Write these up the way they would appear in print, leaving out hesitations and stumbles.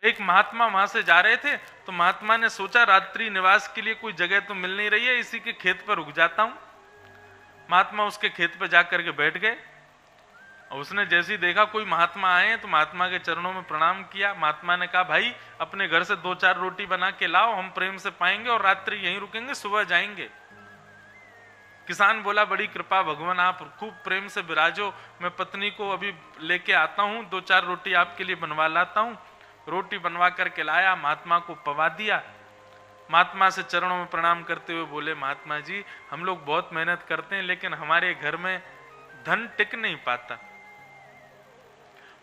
एक महात्मा वहां से जा रहे थे, तो महात्मा ने सोचा रात्रि निवास के लिए कोई जगह तो मिल नहीं रही है, इसी के खेत पर रुक जाता हूं। महात्मा उसके खेत पर जाकर के बैठ गए और उसने जैसे ही देखा कोई महात्मा आए हैं तो महात्मा के चरणों में प्रणाम किया। महात्मा ने कहा, भाई अपने घर से 2-4 रोटी बना के लाओ, हम प्रेम से पाएंगे और रात्रि यहीं रुकेंगे, सुबह जाएंगे। किसान बोला, बड़ी कृपा भगवान, आप खूब प्रेम से विराजो, मैं पत्नी को अभी लेके आता हूं, 2-4 रोटी आपके लिए बनवा लाता हूं। रोटी बनवा करके लाया, महात्मा को पवा दिया। महात्मा से चरणों में प्रणाम करते हुए बोले, महात्मा जी हम लोग बहुत मेहनत करते हैं लेकिन हमारे घर में धन टिक नहीं पाता।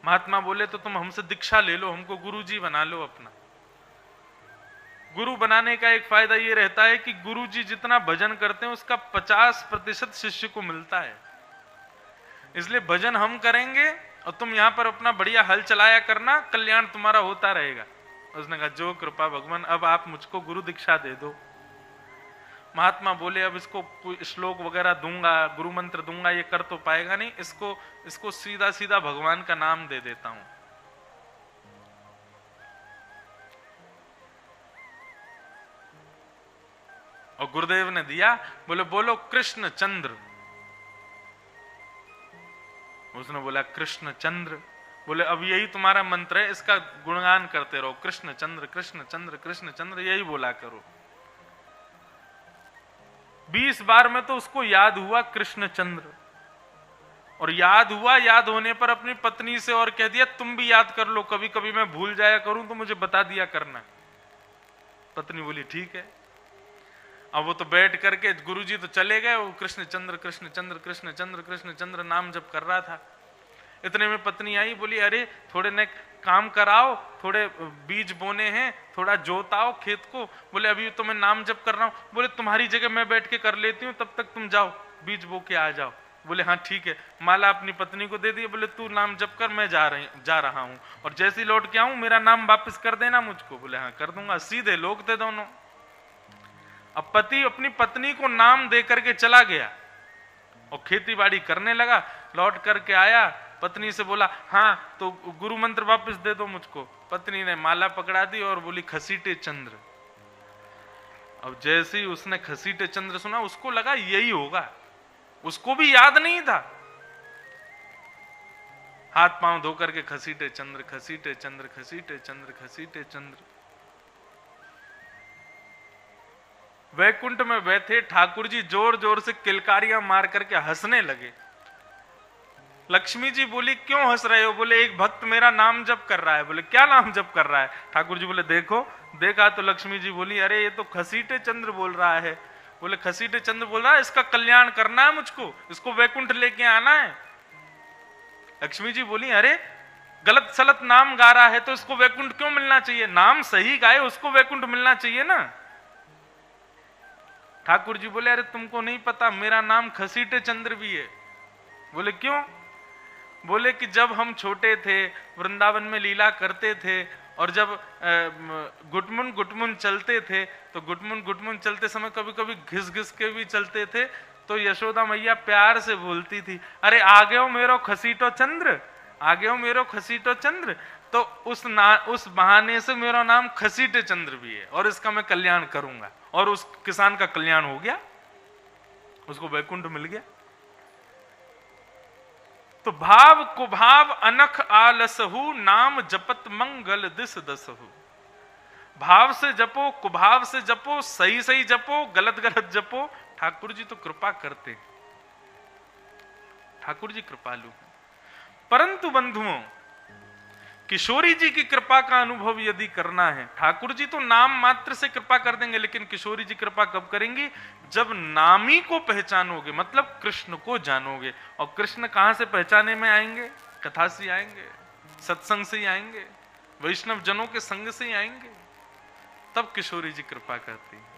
महात्मा बोले, तो तुम हमसे दीक्षा ले लो, हमको गुरुजी बना लो अपना। गुरु बनाने का एक फायदा ये रहता है कि गुरुजी जितना भजन करते हैं उसका 50% शिष्य को मिलता है। इसलिए भजन हम करेंगे और तुम यहां पर अपना बढ़िया हल चलाया करना, कल्याण तुम्हारा होता रहेगा। उसने कहा, जो कृपा भगवान, अब आप मुझको गुरु दीक्षा दे दो। महात्मा बोले, अब इसको कोई श्लोक वगैरह दूंगा, गुरु मंत्र दूंगा, ये कर तो पाएगा नहीं, इसको सीधा सीधा भगवान का नाम दे देता हूं। और गुरुदेव ने दिया, बोले बोलो कृष्ण चंद्र। उसने बोला, कृष्ण चंद्र। बोले, अब यही तुम्हारा मंत्र है, इसका गुणगान करते रहो, कृष्ण चंद्र कृष्ण चंद्र कृष्ण चंद्र, यही बोला करो। 20 बार में तो उसको याद हुआ कृष्ण चंद्र, और याद हुआ, याद होने पर अपनी पत्नी से और कह दिया, तुम भी याद कर लो, कभी कभी मैं भूल जाया करूं तो मुझे बता दिया करना। पत्नी बोली, ठीक है। अब वो तो बैठ करके, गुरुजी तो चले गए, वो कृष्ण चंद्र कृष्ण चंद्र कृष्ण चंद्र कृष्ण चंद्र नाम जप कर रहा था। इतने में पत्नी आई, बोली, अरे थोड़े ने काम कराओ, थोड़े बीज बोने हैं, थोड़ा जोताओ खेत को। बोले, अभी तो मैं नाम जप कर रहा हूं। बोले, तुम्हारी जगह मैं बैठ के कर लेती हूँ, तब तक तुम जाओ बीज बो के आ जाओ। बोले, हाँ ठीक है। माला अपनी पत्नी को दे दी। बोले, तू नाम जप कर, मैं जा रहा हूँ, और जैसे ही लौट के आऊं मेरा नाम वापिस कर देना मुझको। बोले, हाँ कर दूंगा। सीधे लोग थे दोनों। अब पति अपनी पत्नी को नाम दे करके चला गया और खेती बाड़ी करने लगा। लौट करके आया, पत्नी से बोला, हाँ तो गुरु मंत्र वापस दे दो मुझको। पत्नी ने माला पकड़ा दी और बोली, खसीटे चंद्र। अब जैसे ही उसने खसीटे चंद्र सुना, उसको लगा यही होगा, उसको भी याद नहीं था। हाथ पांव धो करके खसीटे चंद्र खसीटे चंद्र खसीटे चंद्र खसीटे चंद्र। वैकुंठ में बैठे ठाकुर जी जोर जोर से किलकारियां मार करके हंसने लगे। लक्ष्मी जी बोली, क्यों हंस रहे हो? बोले, एक भक्त मेरा नाम जप कर रहा है। बोले, क्या नाम जप कर रहा है? ठाकुर जी बोले, देखो। देखा तो लक्ष्मी जी बोली, अरे ये तो खसीटे चंद्र बोल रहा है। बोले, खसीटे चंद्र बोल रहा है, इसका कल्याण करना है मुझको, इसको वैकुंठ लेके आना है। लक्ष्मी जी बोली, अरे गलत सलत नाम गा रहा है तो इसको वैकुंठ क्यों मिलना चाहिए? नाम सही गाए, उसको वैकुंठ मिलना चाहिए ना। ठाकुर जी बोले, अरे तुमको नहीं पता, मेरा नाम खसीटे चंद्र भी है। बोले, क्यों? बोले कि जब हम छोटे थे, वृंदावन में लीला करते थे, और जब गुटमुन गुटमुन चलते थे, तो गुटमुन गुटमुन चलते समय कभी कभी घिस घिस के भी चलते थे, तो यशोदा मैया प्यार से बोलती थी, अरे आगे हो मेरो खसीटो चंद्र, आगे हो मेरो खसीटो चंद्र। तो उस बहाने से मेरा नाम खसीटे चंद्र भी है, और इसका मैं कल्याण करूंगा। और उस किसान का कल्याण हो गया, उसको वैकुंठ मिल गया। तो भाव कुभाव अनख आलसहु, नाम जपत मंगल दिस दसहु। भाव से जपो, कुभाव से जपो, सही सही जपो, गलत गलत जपो। ठाकुर जी तो कृपा करते, ठाकुर जी कृपालु। परंतु बंधुओं, किशोरी जी की कृपा का अनुभव यदि करना है, ठाकुर जी तो नाम मात्र से कृपा कर देंगे, लेकिन किशोरी जी कृपा कब करेंगी? जब नामी को पहचानोगे, मतलब कृष्ण को जानोगे। और कृष्ण कहां से पहचाने में आएंगे? कथा से आएंगे, सत्संग से ही आएंगे, वैष्णव जनों के संग से ही आएंगे। तब किशोरी जी कृपा करती है।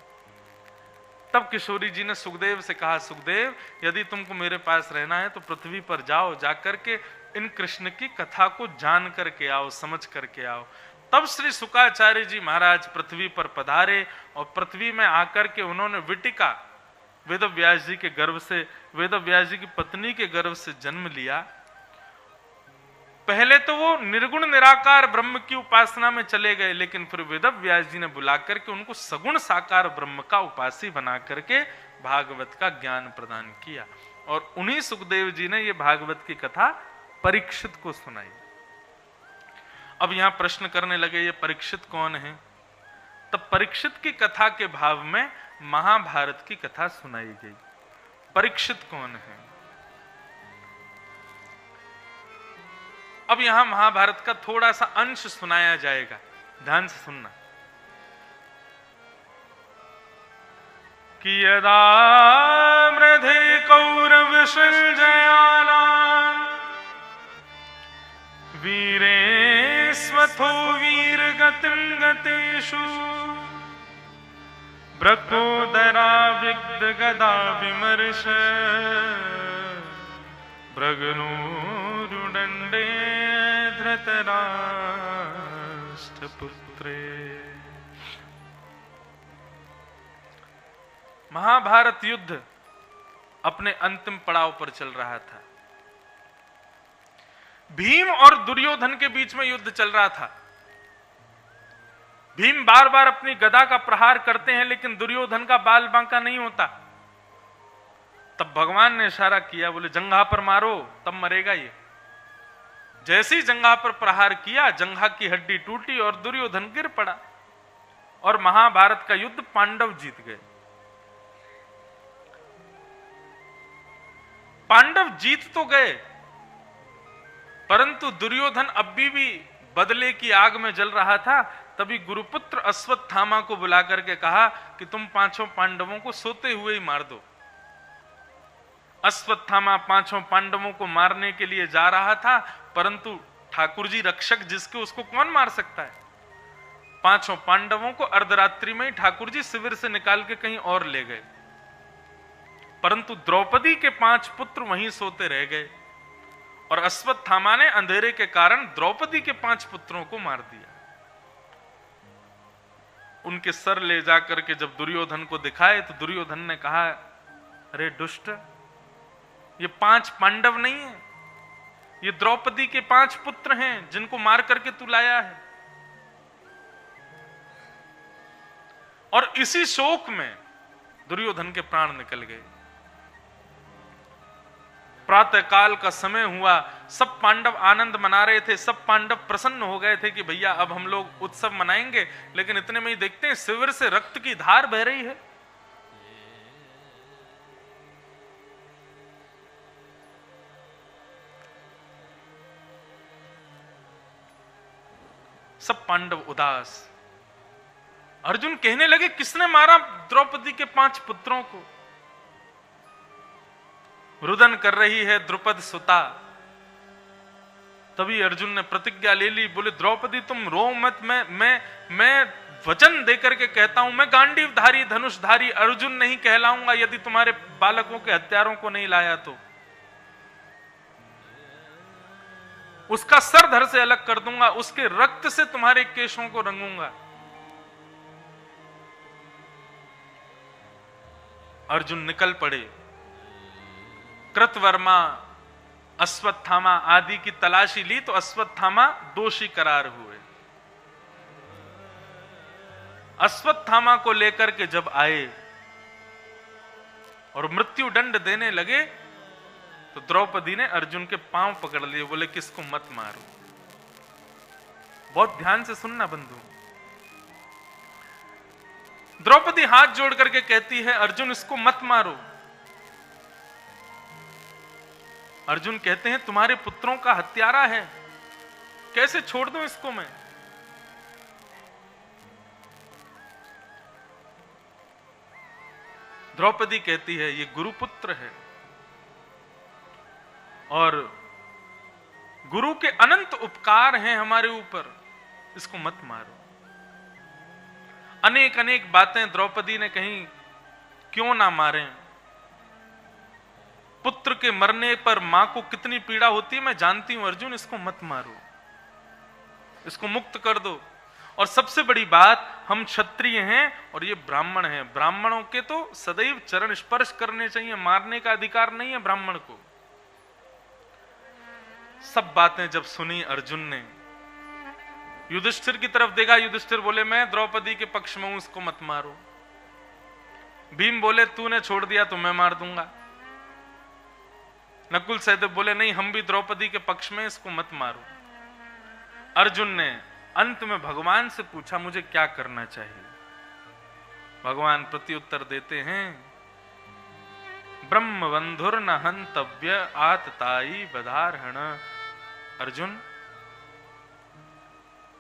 तब किशोरी जी ने सुखदेव से कहा, सुखदेव यदि तुमको मेरे पास रहना है तो पृथ्वी पर जाओ, जाकर के इन कृष्ण की कथा को जान करके आओ, समझ करके आओ। तब श्री शुकाचार्य जी महाराज पृथ्वी पर पधारे, और पृथ्वी में आकर के उन्होंने विटिका, वेद व्यास जी के गर्भ से, वेद व्यास जी की पत्नी के गर्भ से जन्म लिया। पहले तो वो निर्गुण निराकार ब्रह्म की उपासना में चले गए, लेकिन फिर वेद व्यास जी ने बुला करके उनको सगुण साकार ब्रह्म का उपासी बना करके भागवत का ज्ञान प्रदान किया। और उन्हीं सुखदेव जी ने ये भागवत की कथा परीक्षित को सुनाई। अब यहां प्रश्न करने लगे ये परीक्षित कौन है? तब परीक्षित की कथा के भाव में महाभारत की कथा सुनाई गई। परीक्षित कौन है? अब यहां महाभारत का थोड़ा सा अंश सुनाया जाएगा, ध्यान से सुनना। कि यदा मृधे कौरव सृजयानां वीरे स्वथो वीर गतिं गतेषु ब्रकोदरा विग्ध गदा विमर्श भ्रगनोरुदंडे धृतराष्ट्रपुत्रे। महाभारत युद्ध अपने अंतिम पड़ाव पर चल रहा था। भीम और दुर्योधन के बीच में युद्ध चल रहा था। भीम बार बार अपनी गदा का प्रहार करते हैं, लेकिन दुर्योधन का बाल बांका नहीं होता। तब भगवान ने इशारा किया, बोले जंघा पर मारो, तब मरेगा ये। जैसे ही जंघा पर प्रहार किया, जंघा की हड्डी टूटी और दुर्योधन गिर पड़ा। और महाभारत का युद्ध पांडव जीत गए। पांडव जीत तो गए, परंतु दुर्योधन अब भी बदले की आग में जल रहा था। तभी गुरुपुत्र अश्वत्थामा को बुला करके कहा कि तुम पांचों पांडवों को सोते हुए ही मार दो। अश्वत्थामा पांचों पांडवों को मारने के लिए जा रहा था, परंतु ठाकुर जी रक्षक जिसके, उसको कौन मार सकता है? पांचों पांडवों को अर्धरात्रि में ही ठाकुर जी शिविर से निकाल के कहीं और ले गए। परंतु द्रौपदी के 5 पुत्र वहीं सोते रह गए और अश्वत्थामा ने अंधेरे के कारण द्रौपदी के 5 पुत्रों को मार दिया। उनके सर ले जाकर के जब दुर्योधन को दिखाए तो दुर्योधन ने कहा, अरे दुष्ट, ये 5 पांडव नहीं है, ये द्रौपदी के 5 पुत्र हैं जिनको मार करके तू लाया है। और इसी शोक में दुर्योधन के प्राण निकल गए। प्रातः काल का समय हुआ, सब पांडव आनंद मना रहे थे, सब पांडव प्रसन्न हो गए थे कि भैया अब हम लोग उत्सव मनाएंगे। लेकिन इतने में ही देखते हैं शिविर से रक्त की धार बह रही है। सब पांडव उदास। अर्जुन कहने लगे, किसने मारा द्रौपदी के 5 पुत्रों को? रुदन कर रही है द्रुपद सुता। तभी अर्जुन ने प्रतिज्ञा ले ली, बोले द्रौपदी तुम रो मत, मैं वचन देकर के कहता हूं, मैं गांडीवधारी धनुषधारी अर्जुन नहीं कहलाऊंगा यदि तुम्हारे बालकों के हत्यारों को नहीं लाया तो। उसका सर धड़ से अलग कर दूंगा, उसके रक्त से तुम्हारे केशों को रंगूंगा। अर्जुन निकल पड़े। कृतवर्मा, अश्वत्थामा आदि की तलाशी ली तो अश्वत्थामा दोषी करार हुए। अश्वत्थामा को लेकर के जब आए और मृत्यु दंड देने लगे तो द्रौपदी ने अर्जुन के पांव पकड़ लिए, बोले किसको मत मारो। बहुत ध्यान से सुनना बंधु। द्रौपदी हाथ जोड़ करके कहती है, अर्जुन इसको मत मारो। अर्जुन कहते हैं, तुम्हारे पुत्रों का हत्यारा है, कैसे छोड़ दूं इसको मैं? द्रौपदी कहती है, ये गुरुपुत्र है और गुरु के अनंत उपकार हैं हमारे ऊपर, इसको मत मारो। अनेक अनेक बातें द्रौपदी ने कही, क्यों ना मारें? पुत्र के मरने पर मां को कितनी पीड़ा होती है मैं जानती हूं, अर्जुन इसको मत मारो, इसको मुक्त कर दो। और सबसे बड़ी बात, हम क्षत्रिय हैं और ये ब्राह्मण हैं, ब्राह्मणों के तो सदैव चरण स्पर्श करने चाहिए, मारने का अधिकार नहीं है ब्राह्मण को। सब बातें जब सुनी अर्जुन ने, युधिष्ठिर की तरफ देखा। युधिष्ठिर बोले मैं द्रौपदी के पक्ष में हूं, उसको मत मारो। भीम बोले तूने छोड़ दिया तो मैं मार दूंगा। नकुल सहदेव बोले नहीं, हम भी द्रौपदी के पक्ष में, इसको मत मारो। अर्जुन ने अंत में भगवान से पूछा मुझे क्या करना चाहिए। भगवान प्रत्युत्तर देते हैं, ब्रह्म बंधुर न हंतव्य आतताई बधारहण। अर्जुन,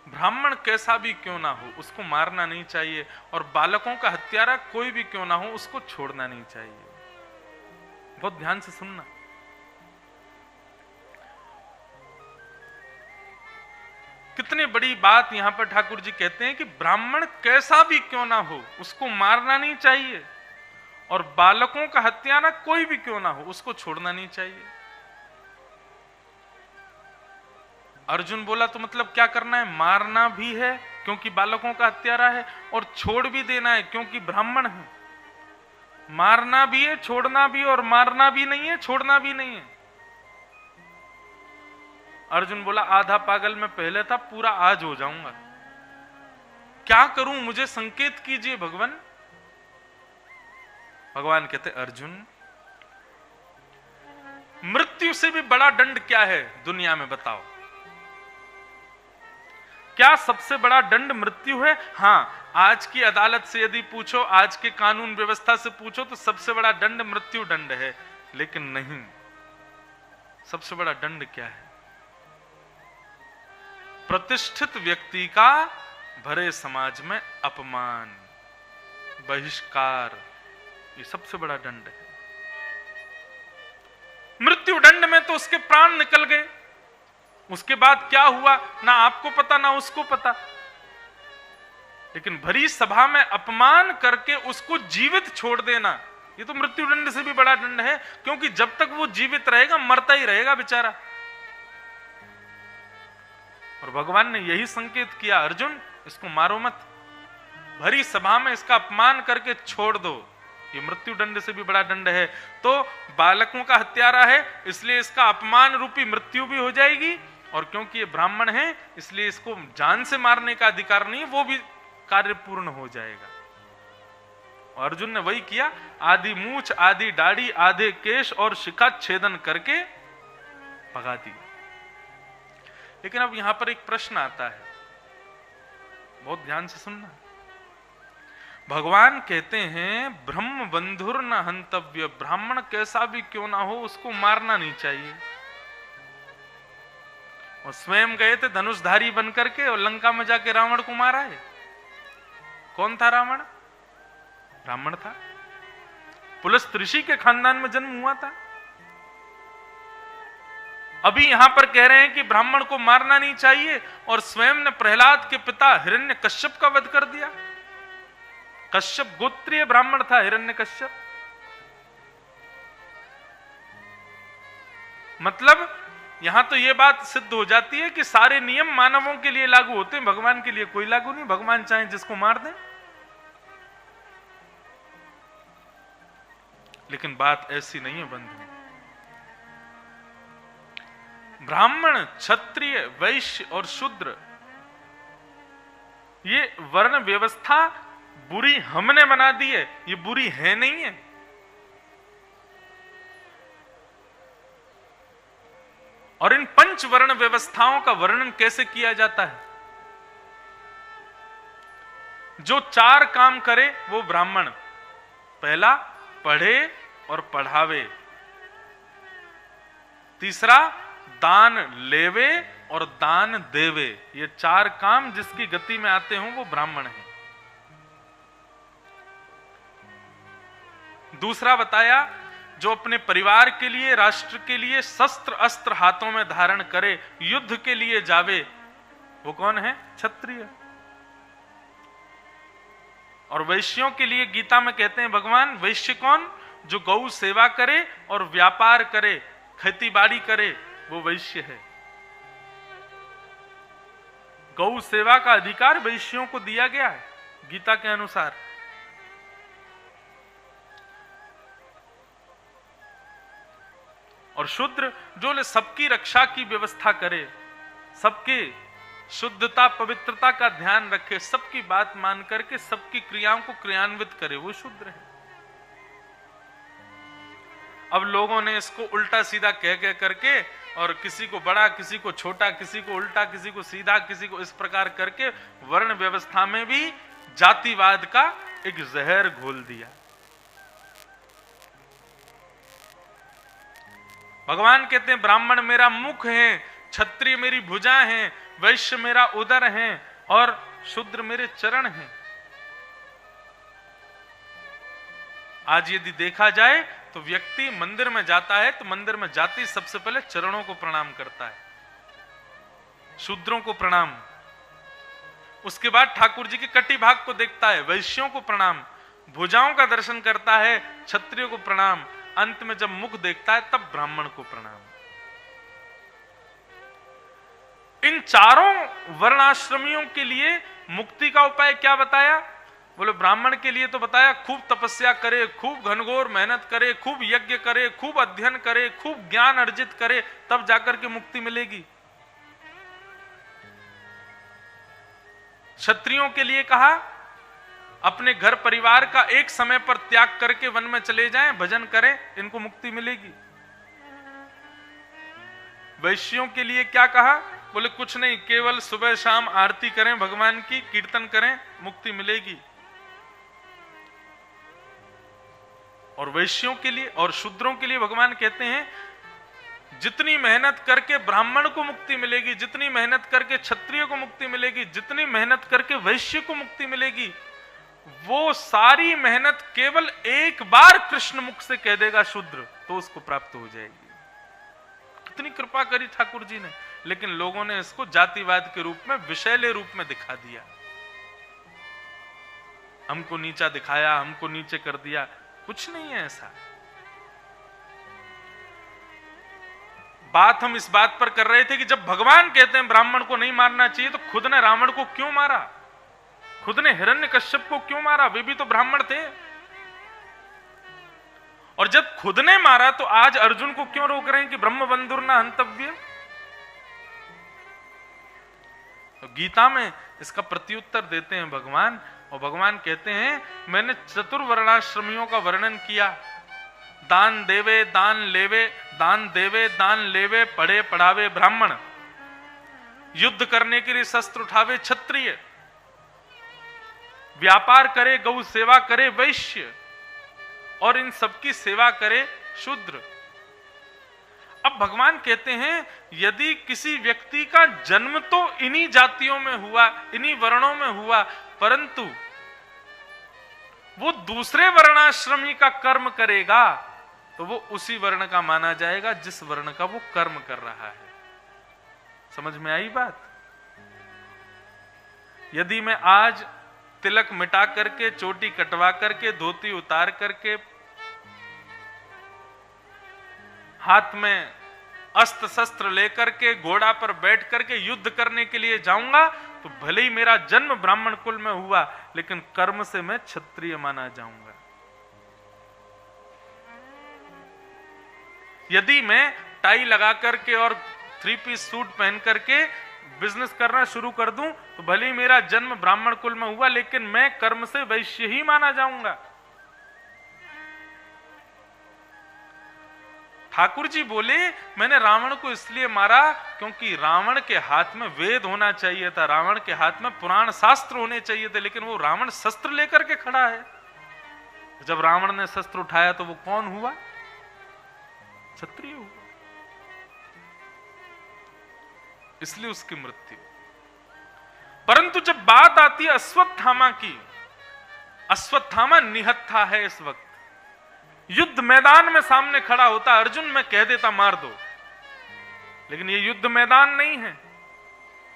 ब्राह्मण कैसा भी क्यों ना हो उसको मारना नहीं चाहिए, और बालकों का हत्यारा कोई भी क्यों ना हो उसको छोड़ना नहीं चाहिए। बहुत ध्यान से सुनना। कितनी बड़ी बात यहां पर ठाकुर जी कहते हैं कि ब्राह्मण कैसा भी क्यों ना हो उसको मारना नहीं चाहिए, और बालकों का हत्यारा कोई भी क्यों ना हो उसको छोड़ना नहीं चाहिए। अर्जुन बोला तो मतलब क्या करना है? मारना भी है क्योंकि बालकों का हत्यारा है, और छोड़ भी देना है क्योंकि ब्राह्मण है। मारना भी है, छोड़ना भी, और मारना भी नहीं है, छोड़ना भी नहीं है। अर्जुन बोला आधा पागल मैं पहले था, पूरा आज हो जाऊंगा। क्या करूं, मुझे संकेत कीजिए भगवान। भगवान कहते अर्जुन, मृत्यु से भी बड़ा दंड क्या है दुनिया में बताओ? क्या सबसे बड़ा दंड मृत्यु है? हां, आज की अदालत से यदि पूछो, आज के कानून व्यवस्था से पूछो तो सबसे बड़ा दंड मृत्यु दंड है। लेकिन नहीं, सबसे बड़ा दंड क्या है? प्रतिष्ठित व्यक्ति का भरे समाज में अपमान, बहिष्कार, ये सबसे बड़ा दंड है। मृत्यु दंड में तो उसके प्राण निकल गए, उसके बाद क्या हुआ ना आपको पता ना उसको पता। लेकिन भरी सभा में अपमान करके उसको जीवित छोड़ देना, ये तो मृत्यु दंड से भी बड़ा दंड है, क्योंकि जब तक वो जीवित रहेगा मरता ही रहेगा बेचारा। और भगवान ने यही संकेत किया, अर्जुन इसको मारो मत, भरी सभा में इसका अपमान करके छोड़ दो, ये मृत्यु दंड से भी बड़ा दंड है। तो बालकों का हत्यारा है इसलिए इसका अपमान रूपी मृत्यु भी हो जाएगी, और क्योंकि ये ब्राह्मण है इसलिए इसको जान से मारने का अधिकार नहीं, वो भी कार्य पूर्ण हो जाएगा। और अर्जुन ने वही किया, आधी मूछ, आधी दाढ़ी, आधे केश और शिखा छेदन करके भगा दिया। लेकिन अब यहां पर एक प्रश्न आता है, बहुत ध्यान से सुनना। भगवान कहते हैं ब्रह्म बंधुर न हंतव्य, ब्राह्मण कैसा भी क्यों ना हो उसको मारना नहीं चाहिए। और स्वयं गए थे धनुषधारी बनकर के और लंका में जाके रावण को मारा है। कौन था रावण? ब्राह्मण था, पुलस्त ऋषि के खानदान में जन्म हुआ था। अभी यहां पर कह रहे हैं कि ब्राह्मण को मारना नहीं चाहिए, और स्वयं ने प्रहलाद के पिता हिरण्यकश्यप का वध कर दिया। कश्यप गोत्रीय ब्राह्मण था हिरण्यकश्यप। मतलब यहां तो यह बात सिद्ध हो जाती है कि सारे नियम मानवों के लिए लागू होते हैं, भगवान के लिए कोई लागू नहीं। भगवान चाहे जिसको मार दें। लेकिन बात ऐसी नहीं है बंधु। ब्राह्मण, क्षत्रिय, वैश्य और शूद्र, ये वर्ण व्यवस्था बुरी हमने बना दी है, ये बुरी है नहीं है। और इन पंच वर्ण व्यवस्थाओं का वर्णन कैसे किया जाता है? जो चार काम करे वो ब्राह्मण। पहला, पढ़े और पढ़ावे। तीसरा, दान लेवे और दान देवे। ये चार काम जिसकी गति में आते हों वो ब्राह्मण है। दूसरा बताया, जो अपने परिवार के लिए, राष्ट्र के लिए शस्त्र अस्त्र हाथों में धारण करे, युद्ध के लिए जावे, वो कौन है? क्षत्रिय। और वैश्यों के लिए गीता में कहते हैं भगवान, वैश्य कौन? जो गौ सेवा करे और व्यापार करे, खेती बाड़ी करे, वो वैश्य है। गौ सेवा का अधिकार वैश्यों को दिया गया है गीता के अनुसार। और शूद्र जो सबकी रक्षा की व्यवस्था करे, सबके शुद्धता पवित्रता का ध्यान रखे, सबकी बात मान करके सबकी क्रियाओं को क्रियान्वित करे, वो शूद्र है। अब लोगों ने इसको उल्टा सीधा कह करके और किसी को बड़ा, किसी को छोटा, किसी को उल्टा, किसी को सीधा, किसी को इस प्रकार करके वर्ण व्यवस्था में भी जातिवाद का एक जहर घोल दिया। भगवान कहते हैं ब्राह्मण मेरा मुख है, क्षत्रिय मेरी भुजा है, वैश्य मेरा उदर है और शूद्र मेरे चरण हैं। आज यदि देखा जाए तो व्यक्ति मंदिर में जाता है तो मंदिर में जाते ही सबसे पहले चरणों को प्रणाम करता है, शूद्रों को प्रणाम, उसके बाद ठाकुर जी के कटी भाग को देखता है, वैश्यों को प्रणाम, भुजाओं का दर्शन करता है, क्षत्रियों को प्रणाम, अंत में जब मुख देखता है तब ब्राह्मण को प्रणाम। इन चारों वर्णाश्रमियों के लिए मुक्ति का उपाय क्या बताया? बोले ब्राह्मण के लिए तो बताया खूब तपस्या करे, खूब घनघोर मेहनत करे, खूब यज्ञ करे, खूब अध्ययन करे, खूब ज्ञान अर्जित करे, तब जाकर के मुक्ति मिलेगी। क्षत्रियों के लिए कहा अपने घर परिवार का एक समय पर त्याग करके वन में चले जाएं, भजन करें, इनको मुक्ति मिलेगी। वैश्यों के लिए क्या कहा? बोले कुछ नहीं, केवल सुबह शाम आरती करें भगवान की, कीर्तन करें, मुक्ति मिलेगी। और वैश्यों के लिए और शूद्रों के लिए भगवान कहते हैं जितनी मेहनत करके ब्राह्मण को मुक्ति मिलेगी, जितनी मेहनत करके क्षत्रिय को मुक्ति मिलेगी, जितनी मेहनत करके वैश्य को मुक्ति मिलेगी, वो सारी मेहनत केवल एक बार कृष्ण मुख से कह देगा शूद्र तो उसको प्राप्त हो जाएगी। कितनी कृपा करी ठाकुर जी ने, लेकिन लोगों ने इसको जातिवाद के रूप में, विषैले रूप में दिखा दिया, हमको नीचा दिखाया, हमको नीचे कर दिया। कुछ नहीं है ऐसा। बात हम इस बात पर कर रहे थे कि जब भगवान कहते हैं ब्राह्मण को नहीं मारना चाहिए तो खुद ने रावण को क्यों मारा, खुद ने हिरण्यकश्यप को क्यों मारा? वे भी तो ब्राह्मण थे। और जब खुद ने मारा तो आज अर्जुन को क्यों रोक रहे हैं कि ब्रह्म बंधुर्ना हंतव्य? तो गीता में इसका प्रत्युत्तर देते हैं भगवान, और भगवान कहते हैं मैंने चतुर्वर्णाश्रमियों का वर्णन किया, दान देवे दान लेवे, दान देवे दान लेवे, पढ़े पढ़ावे ब्राह्मण, युद्ध करने के लिए शस्त्र उठावे क्षत्रिय, व्यापार करे गौ सेवा करे वैश्य, और इन सबकी सेवा करे शूद्र। अब भगवान कहते हैं यदि किसी व्यक्ति का जन्म तो इन्हीं जातियों में हुआ, इन्हीं वर्णों में हुआ, परंतु वो दूसरे वर्णाश्रमी का कर्म करेगा तो वो उसी वर्ण का माना जाएगा जिस वर्ण का वो कर्म कर रहा है। समझ में आई बात? यदि मैं आज तिलक मिटा करके, चोटी कटवा करके, धोती उतार करके, हाथ में अस्त्र शस्त्र लेकर के घोड़ा पर बैठ करके युद्ध करने के लिए जाऊंगा तो भले ही मेरा जन्म ब्राह्मण कुल में हुआ, लेकिन कर्म से मैं क्षत्रिय माना जाऊंगा। यदि मैं टाई लगा करके और 3 पीस सूट पहन करके बिजनेस करना शुरू कर दूं तो भले ही मेरा जन्म ब्राह्मण कुल में हुआ, लेकिन मैं कर्म से वैश्य ही माना जाऊंगा। ठाकुर जी बोले मैंने रावण को इसलिए मारा क्योंकि रावण के हाथ में वेद होना चाहिए था, रावण के हाथ में पुराण शास्त्र होने चाहिए थे, लेकिन वो रावण शस्त्र लेकर के खड़ा है। जब रावण ने शस्त्र उठाया तो वो कौन हुआ? क्षत्रिय हुआ, इसलिए उसकी मृत्यु। परंतु जब बात आती है अश्वत्थामा की, अश्वत्थामा निहत्था है इस वक्त, युद्ध मैदान में सामने खड़ा होता, अर्जुन मैं कह देता मार दो, लेकिन ये युद्ध मैदान नहीं है,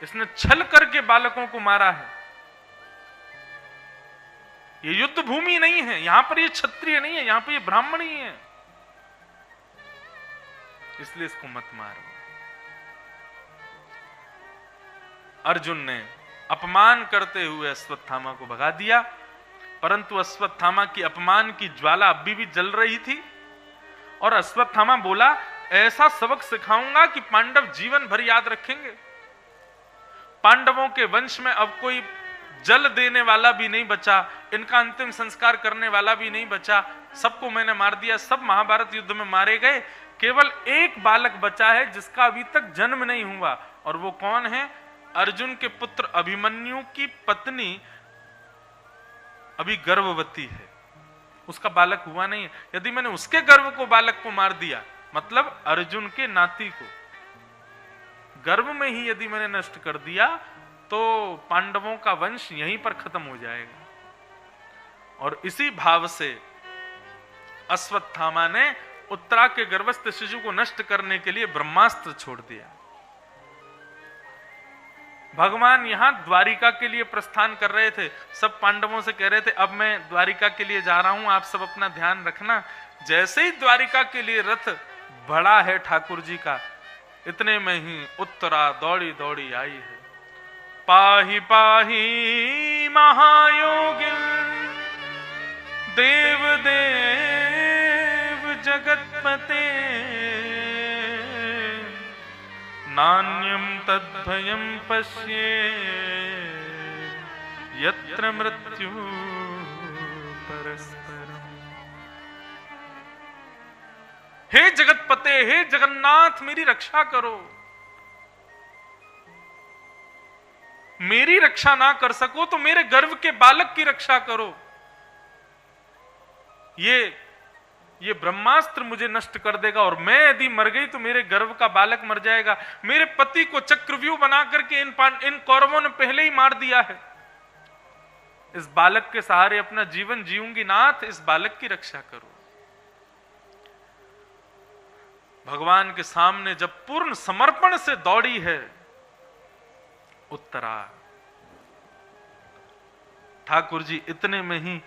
इसने छल करके बालकों को मारा है। ये युद्ध भूमि नहीं है, यहां पर ये क्षत्रिय नहीं है, यहां पर ये ब्राह्मण ही है, इसलिए इसको मत मारो। अर्जुन ने अपमान करते हुए अश्वत्थामा को भगा दिया, परंतु अश्वत्थामा की अपमान की ज्वाला अभी भी जल रही थी, और अश्वत्थामा बोला ऐसा सबक सिखाऊंगा कि पांडव जीवन भर याद रखेंगे। पांडवों के वंश में अब कोई जल देने वाला भी नहीं बचा, इनका अंतिम संस्कार करने वाला भी नहीं बचा, सबको मैंने मार दिया, सब महाभारत युद्ध में मारे गए। केवल एक बालक बचा है जिसका अभी तक जन्म नहीं हुआ, और वो कौन है? अर्जुन के पुत्र अभिमन्यु की पत्नी अभी गर्भवती है, उसका बालक हुआ नहीं है। यदि मैंने उसके गर्भ को बालक को मार दिया, मतलब अर्जुन के नाती को गर्भ में ही यदि मैंने नष्ट कर दिया, तो पांडवों का वंश यहीं पर खत्म हो जाएगा। और इसी भाव से अश्वत्थामा ने उत्तरा के गर्भस्थ शिशु को नष्ट करने के लिए ब्रह्मास्त्र छोड़ दिया। भगवान यहां द्वारिका के लिए प्रस्थान कर रहे थे, सब पांडवों से कह रहे थे अब मैं द्वारिका के लिए जा रहा हूं, आप सब अपना ध्यान रखना। जैसे ही द्वारिका के लिए रथ बढ़ा है ठाकुर जी का, इतने में ही उत्तरा दौड़ी दौड़ी आई है। पाही पाही महायोगिन देव देव जगतपते, नान्यम तद्भयम पश्ये यत्र मृत्यु परस्परम। हे जगतपते, हे जगन्नाथ, मेरी रक्षा करो। मेरी रक्षा ना कर सको तो मेरे गर्भ के बालक की रक्षा करो। ये ब्रह्मास्त्र मुझे नष्ट कर देगा, और मैं यदि मर गई तो मेरे गर्भ का बालक मर जाएगा। मेरे पति को चक्रव्यूह बना करके इन कौरवों ने पहले ही मार दिया है। इस बालक के सहारे अपना जीवन जीऊंगी, नाथ इस बालक की रक्षा करो। भगवान के सामने जब पूर्ण समर्पण से दौड़ी है उत्तरा, ठाकुर जी इतने में ही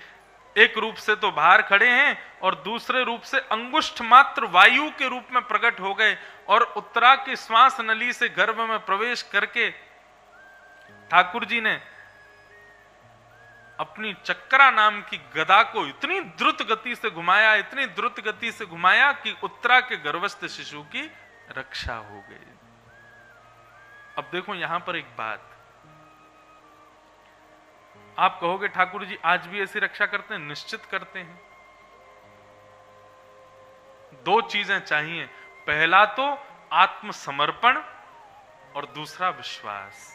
एक रूप से तो बाहर खड़े हैं और दूसरे रूप से अंगुष्ठ मात्र वायु के रूप में प्रकट हो गए, और उत्तरा की श्वास नली से गर्भ में प्रवेश करके ठाकुर जी ने अपनी चक्रा नाम की गदा को इतनी द्रुत गति से घुमाया, इतनी द्रुत गति से घुमाया कि उत्तरा के गर्भस्थ शिशु की रक्षा हो गई। अब देखो यहां पर एक बात, आप कहोगे ठाकुर जी आज भी ऐसी रक्षा करते हैं? निश्चित करते हैं। दो चीजें चाहिए, पहला तो आत्मसमर्पण और दूसरा विश्वास।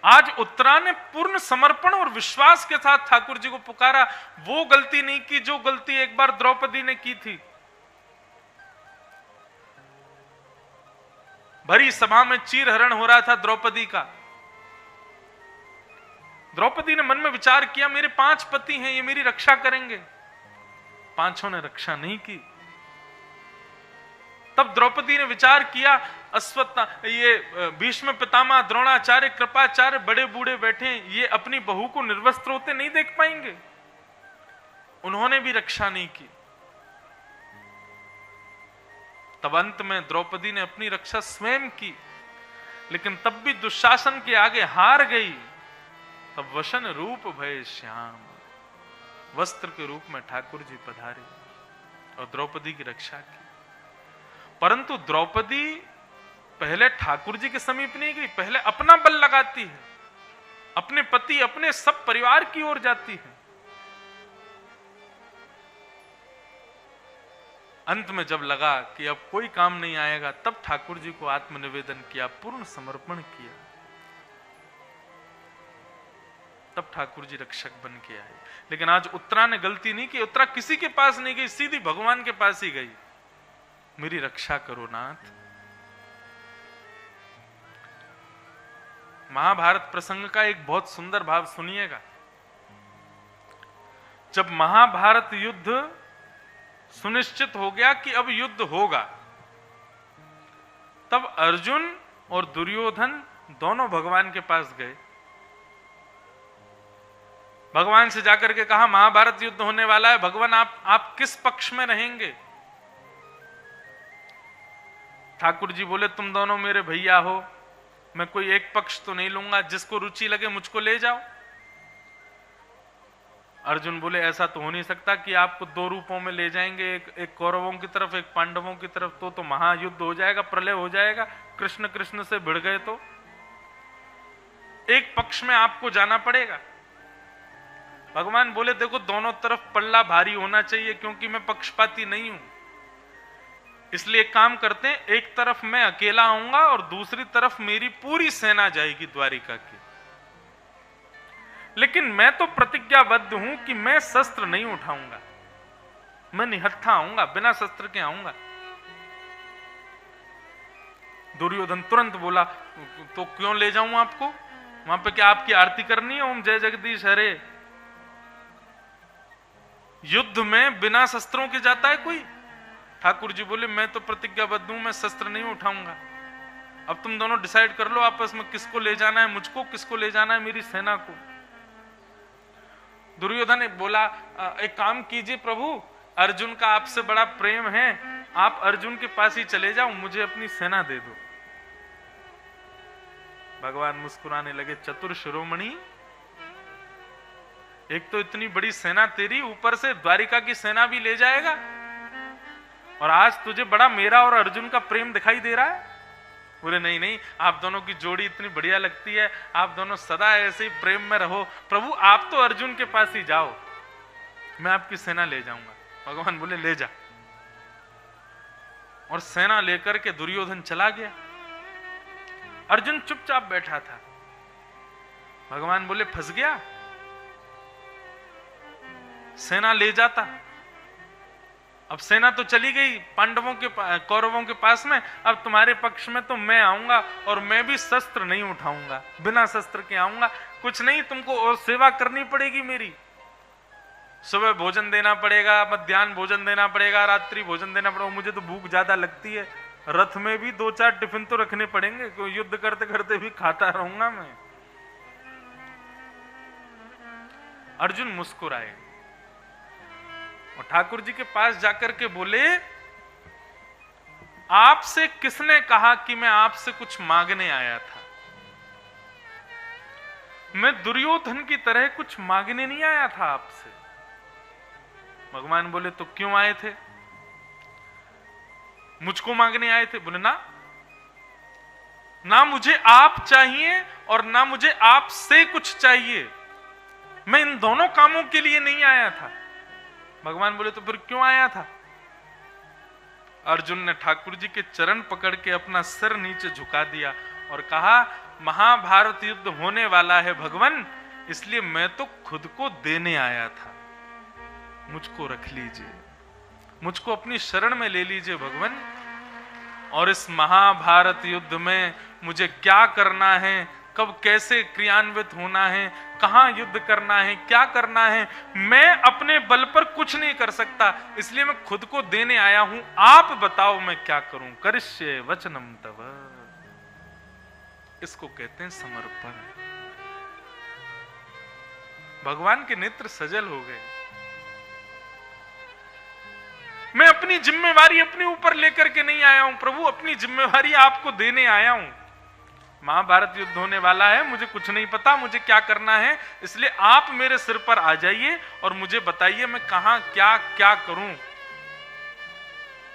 आज उत्तरा ने पूर्ण समर्पण और विश्वास के साथ ठाकुर जी को पुकारा। वो गलती नहीं की जो गलती एक बार द्रौपदी ने की थी। भरी सभा में चीरहरण हो रहा था द्रौपदी का। द्रौपदी ने मन में विचार किया मेरे 5 पति हैं, ये मेरी रक्षा करेंगे। 5 ने रक्षा नहीं की। तब द्रौपदी ने विचार किया, ये भीष्म पितामह, द्रोणाचार्य, कृपाचार्य बड़े बूढ़े बैठे, ये अपनी बहू को निर्वस्त्र होते नहीं देख पाएंगे। उन्होंने भी रक्षा नहीं की। तब अंत में द्रौपदी ने अपनी रक्षा स्वयं की, लेकिन तब भी दुशासन के आगे हार गई। तब वसन रूप भय श्याम, वस्त्र के रूप में ठाकुर जी पधारे और द्रौपदी की रक्षा की। परंतु द्रौपदी पहले ठाकुर जी के समीप नहीं गई, पहले अपना बल लगाती है, अपने पति, अपने सब परिवार की ओर जाती है। अंत में जब लगा कि अब कोई काम नहीं आएगा, तब ठाकुर जी को आत्मनिवेदन किया, पूर्ण समर्पण किया। तब ठाकुर जी रक्षक बन के आए। लेकिन आज उत्तरा ने गलती नहीं की। उत्तरा किसी के पास नहीं गई, सीधी भगवान के पास ही गई, मेरी रक्षा करो नाथ। महाभारत प्रसंग का एक बहुत सुंदर भाव सुनिएगा। जब महाभारत युद्ध सुनिश्चित हो गया कि अब युद्ध होगा, तब अर्जुन और दुर्योधन दोनों भगवान के पास गए। भगवान से जाकर के कहा महाभारत युद्ध होने वाला है, भगवान आप किस पक्ष में रहेंगे? ठाकुर जी बोले तुम दोनों मेरे भैया हो, मैं कोई एक पक्ष तो नहीं लूंगा, जिसको रुचि लगे मुझको ले जाओ। अर्जुन बोले ऐसा तो हो नहीं सकता कि आपको दो रूपों में ले जाएंगे, एक कौरवों की तरफ एक पांडवों की तरफ, तो महायुद्ध हो जाएगा, प्रलय हो जाएगा। कृष्ण कृष्ण से भिड़ गए तो एक पक्ष में आपको जाना पड़ेगा। भगवान बोले देखो दोनों तरफ पल्ला भारी होना चाहिए, क्योंकि मैं पक्षपाती नहीं हूं। इसलिए एक काम करते हैं, एक तरफ मैं अकेला आऊंगा और दूसरी तरफ मेरी पूरी सेना जाएगी द्वारिका की। लेकिन मैं तो प्रतिज्ञाबद्ध हूं कि मैं शस्त्र नहीं उठाऊंगा, मैं निहत्था आऊंगा, बिना शस्त्र के आऊंगा। दुर्योधन तुरंत बोला तो क्यों ले जाऊं आपको, वहां पे क्या आपकी आरती करनी है, ओम जय जगदीश हरे? युद्ध में बिना शस्त्रों के जाता है कोई? ठाकुर जी बोले मैं तो प्रतिज्ञाबद्ध हूं, मैं शस्त्र नहीं उठाऊंगा। अब तुम दोनों डिसाइड कर लो आपस में, किसको ले जाना है, मुझको, किसको ले जाना है मेरी सेना को। दुर्योधन ने बोला एक काम कीजिए प्रभु, अर्जुन का आपसे बड़ा प्रेम है, आप अर्जुन के पास ही चले जाओ, मुझे अपनी सेना दे दो। भगवान मुस्कुराने लगे, चतुर शिरोमणि, एक तो इतनी बड़ी सेना तेरी, ऊपर से द्वारिका की सेना भी ले जाएगा, और आज तुझे बड़ा मेरा और अर्जुन का प्रेम दिखाई दे रहा है? बोले नहीं नहीं, आप दोनों की जोड़ी इतनी बढ़िया लगती है, आप दोनों सदा ऐसे ही प्रेम में रहो। प्रभु आप तो अर्जुन के पास ही जाओ, मैं आपकी सेना ले जाऊंगा। भगवान बोले ले जा, और सेना लेकर के दुर्योधन चला गया। अर्जुन चुपचाप बैठा था। भगवान बोले फंस गया, सेना ले जाता। अब सेना तो चली गई पांडवों के कौरवों के पास में, अब तुम्हारे पक्ष में तो मैं आऊंगा, और मैं भी शस्त्र नहीं उठाऊंगा, बिना शस्त्र के आऊंगा। कुछ नहीं, तुमको और सेवा करनी पड़ेगी मेरी। सुबह भोजन देना पड़ेगा, मध्याह्न भोजन देना पड़ेगा, रात्रि भोजन देना पड़ेगा। मुझे तो भूख ज्यादा लगती है, रथ में भी 2-4 टिफिन तो रखने पड़ेंगे, क्यों युद्ध करते करते भी खाता रहूंगा मैं। अर्जुन मुस्कुराए और ठाकुर जी के पास जाकर के बोले, आपसे किसने कहा कि मैं आपसे कुछ मांगने आया था? मैं दुर्योधन की तरह कुछ मांगने नहीं आया था आपसे। भगवान बोले तो क्यों आए थे? मुझको मांगने आए थे? बोले ना, ना मुझे आप चाहिए और ना मुझे आपसे कुछ चाहिए, मैं इन दोनों कामों के लिए नहीं आया था। भगवान बोले तो फिर क्यों आया था? अर्जुन ने ठाकुर जी के चरण पकड़ के अपना सिर नीचे झुका दिया और कहा, महाभारत युद्ध होने वाला है भगवान, इसलिए मैं तो खुद को देने आया था, मुझको रख लीजिए, मुझको अपनी शरण में ले लीजिए भगवान। और इस महाभारत युद्ध में मुझे क्या करना है, कब कैसे क्रियान्वित होना है, कहां युद्ध करना है, क्या करना है, मैं अपने बल पर कुछ नहीं कर सकता, इसलिए मैं खुद को देने आया हूं। आप बताओ मैं क्या करूं? करिष्ये वचनम तव। इसको कहते हैं समर्पण। भगवान के नेत्र सजल हो गए। मैं अपनी जिम्मेवारी अपने ऊपर लेकर के नहीं आया हूं प्रभु, अपनी जिम्मेवारी आपको देने आया हूं। महाभारत युद्ध होने वाला है, मुझे कुछ नहीं पता मुझे क्या करना है, इसलिए आप मेरे सिर पर आ जाइए और मुझे बताइए मैं कहां क्या क्या करूं।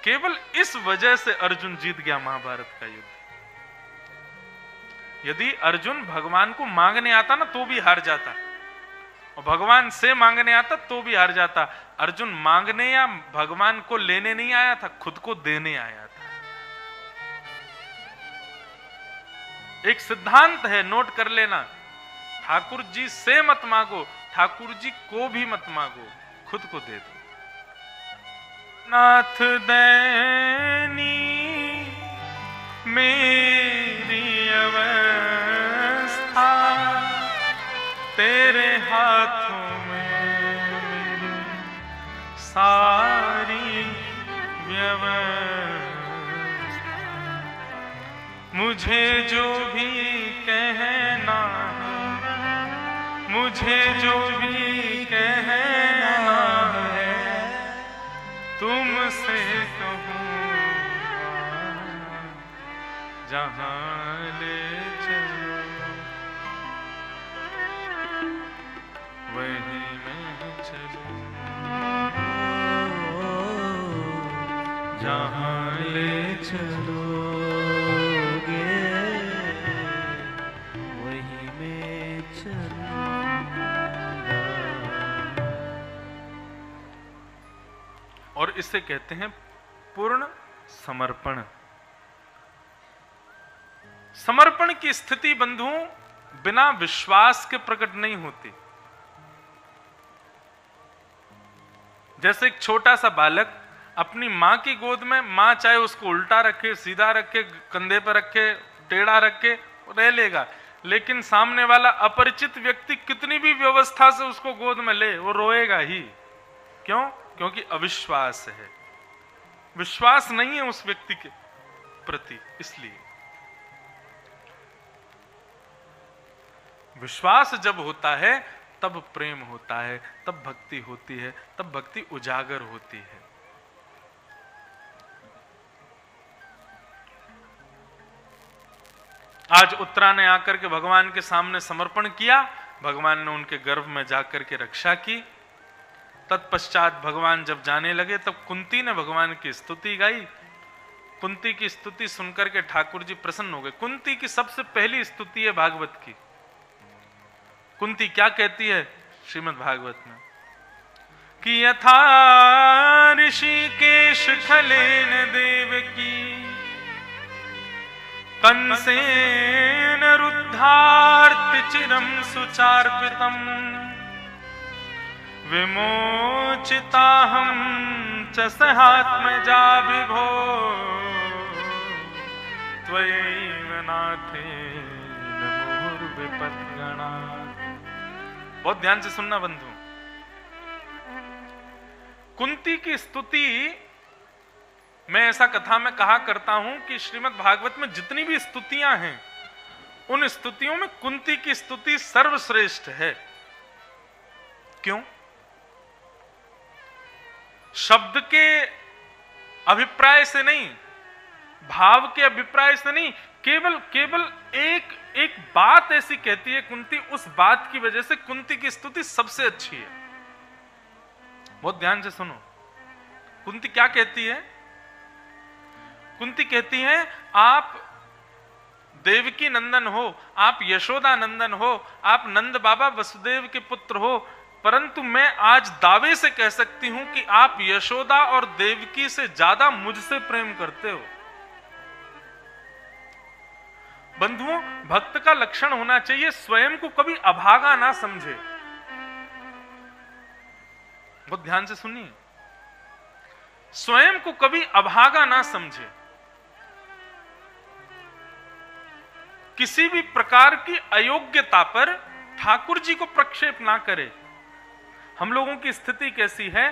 केवल इस वजह से अर्जुन जीत गया महाभारत का युद्ध। यदि अर्जुन भगवान को मांगने आता ना तो भी हार जाता, और भगवान से मांगने आता तो भी हार जाता। अर्जुन मांगने या भगवान को लेने नहीं आया था, खुद को देने आया था। एक सिद्धांत है, नोट कर लेना, ठाकुर जी से मत मांगो, ठाकुर जी को भी मत मांगो, खुद को दे दो। नाथ दैनी मेरी अवस्था, तेरे हाथों में मेरी सारी व्यवस्था। मुझे जो भी कहना है, मुझे जो भी कहना है, तुमसे कहूँगा, जहाँ ले चलो वही मैं जहाँ ले चलोगे वहीं में चलूंगा। और इसे कहते हैं पूर्ण समर्पण। समर्पण की स्थिति बंधुओं बिना विश्वास के प्रकट नहीं होती। जैसे एक छोटा सा बालक अपनी मां की गोद में, मां चाहे उसको उल्टा रखे, सीधा रखे, कंधे पर रखे, टेढ़ा रखे, रह लेगा। लेकिन सामने वाला अपरिचित व्यक्ति कितनी भी व्यवस्था से उसको गोद में ले, वो रोएगा ही। क्यों? क्योंकि अविश्वास है, विश्वास नहीं है उस व्यक्ति के प्रति। इसलिए विश्वास जब होता है तब प्रेम होता है, तब भक्ति होती है, तब भक्ति उजागर होती है। आज उत्तरा ने आकर के भगवान के सामने समर्पण किया, भगवान ने उनके गर्भ में जाकर के रक्षा की। तत्पश्चात भगवान जब जाने लगे तब कुंती ने भगवान की स्तुति गाई। कुंती की स्तुति सुनकर के ठाकुर जी प्रसन्न हो गए। कुंती की सबसे पहली स्तुति है भागवत की। कुंती क्या कहती है श्रीमद् भागवत में कि यथा ऋषिकेश खलेन देव की कंसेन रुद्धार्ति चिरम सुचार्पितम विमोचिताहं च सहात्मजा विभो त्वयैव नाथेन मुहुर्विपद्गणा। बहुत ध्यान से सुनना बंधु। कुंती की स्तुति मैं ऐसा कथा में कहा करता हूं कि श्रीमद् भागवत में जितनी भी स्तुतियां हैं उन स्तुतियों में कुंती की स्तुति सर्वश्रेष्ठ है। क्यों? शब्द के अभिप्राय से नहीं, भाव के अभिप्राय से नहीं, केवल एक बात ऐसी कहती है कुंती, उस बात की वजह से कुंती की स्तुति सबसे अच्छी है। बहुत ध्यान से सुनो। कुंती क्या कहती है? कुंती कहती है आप देवकी नंदन हो, आप यशोदा नंदन हो, आप नंद बाबा वसुदेव के पुत्र हो, परंतु मैं आज दावे से कह सकती हूं कि आप यशोदा और देवकी से ज्यादा मुझसे प्रेम करते हो। बंधुओं, भक्त का लक्षण होना चाहिए स्वयं को कभी अभागा ना समझे। बहुत ध्यान से सुनिए, स्वयं को कभी अभागा ना समझे, किसी भी प्रकार की अयोग्यता पर ठाकुर जी को प्रक्षेप ना करे। हम लोगों की स्थिति कैसी है,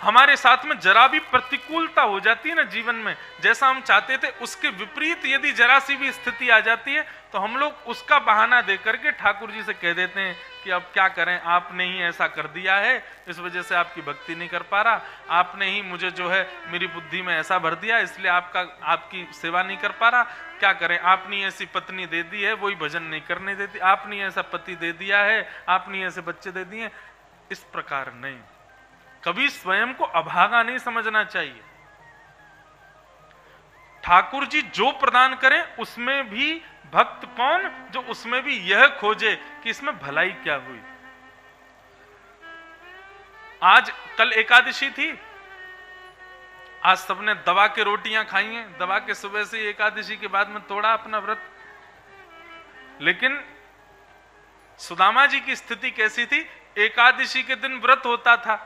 हमारे साथ में जरा भी प्रतिकूलता हो जाती है ना जीवन में, जैसा हम चाहते थे उसके विपरीत यदि जरा सी भी स्थिति आ जाती है तो हम लोग उसका बहाना देकर के ठाकुर जी से कह देते हैं कि अब क्या करें, आपने ही ऐसा कर दिया है, इस वजह से आपकी भक्ति नहीं कर पा रहा, आपने ही मुझे जो है मेरी बुद्धि में ऐसा भर दिया इसलिए आपकी सेवा नहीं कर पा रहा, क्या करें, आपने ऐसी पत्नी दे दी है वही भजन नहीं करने देती, आपने ऐसा पति दे दिया है, आपने ऐसे बच्चे दे दिए। इस प्रकार नहीं, कभी स्वयं को अभागा नहीं समझना चाहिए। ठाकुर जी जो प्रदान करें उसमें भी भक्त कौन, जो उसमें भी यह खोजे कि इसमें भलाई क्या हुई। आज कल एकादशी थी, आज सबने दबा के रोटियां खाई हैं, दबा के सुबह से एकादशी के बाद में तोड़ा अपना व्रत। लेकिन सुदामा जी की स्थिति कैसी थी? एकादशी के दिन व्रत होता था,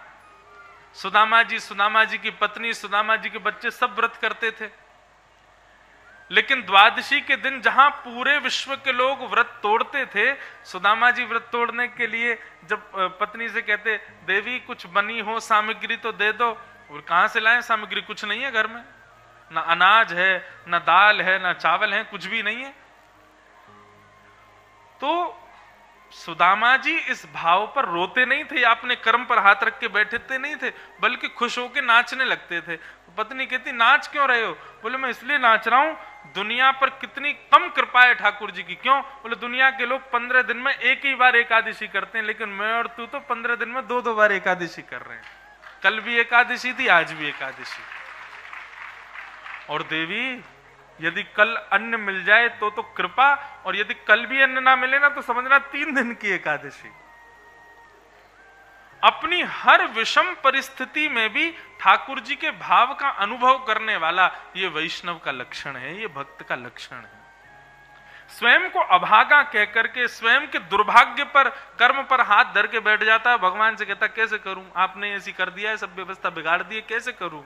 सुदामा जी की पत्नी, सुदामा जी के बच्चे सब व्रत करते थे। लेकिन द्वादशी के दिन जहां पूरे विश्व के लोग व्रत तोड़ते थे, सुदामा जी व्रत तोड़ने के लिए जब पत्नी से कहते देवी कुछ बनी हो सामग्री तो दे दो, और कहां से लाएं सामग्री, कुछ नहीं है घर में, ना अनाज है, ना दाल है, ना चावल है, कुछ भी नहीं है। तो सुदामा जी इस भाव पर रोते नहीं थे, अपने कर्म पर हाथ रख के बैठते नहीं थे, बल्कि खुश होकर नाचने लगते थे। पत्नी कहती नाच क्यों रहे हो? बोले मैं इसलिए नाच रहा हूं, दुनिया पर कितनी कम कृपा है ठाकुर जी की। क्यों? बोले दुनिया के लोग 15 दिन में एक ही बार एकादशी करते हैं, लेकिन मैं और तू तो 15 दिन में 2-2 बार एकादशी कर रहे हैं। कल भी एकादशी थी, आज भी एकादशी। और देवी यदि कल अन्न मिल जाए तो कृपा, और यदि कल भी अन्न ना मिले ना तो समझना 3 दिन की एकादशी। अपनी हर विषम परिस्थिति में भी ठाकुर जी के भाव का अनुभव करने वाला ये वैष्णव का लक्षण है, ये भक्त का लक्षण है। स्वयं को अभागा कह करके स्वयं के दुर्भाग्य पर, कर्म पर हाथ धर के बैठ जाता है, भगवान से कहता कैसे करूं, आपने ऐसी कर दिया है, सब व्यवस्था बिगाड़ दी है, कैसे करूं।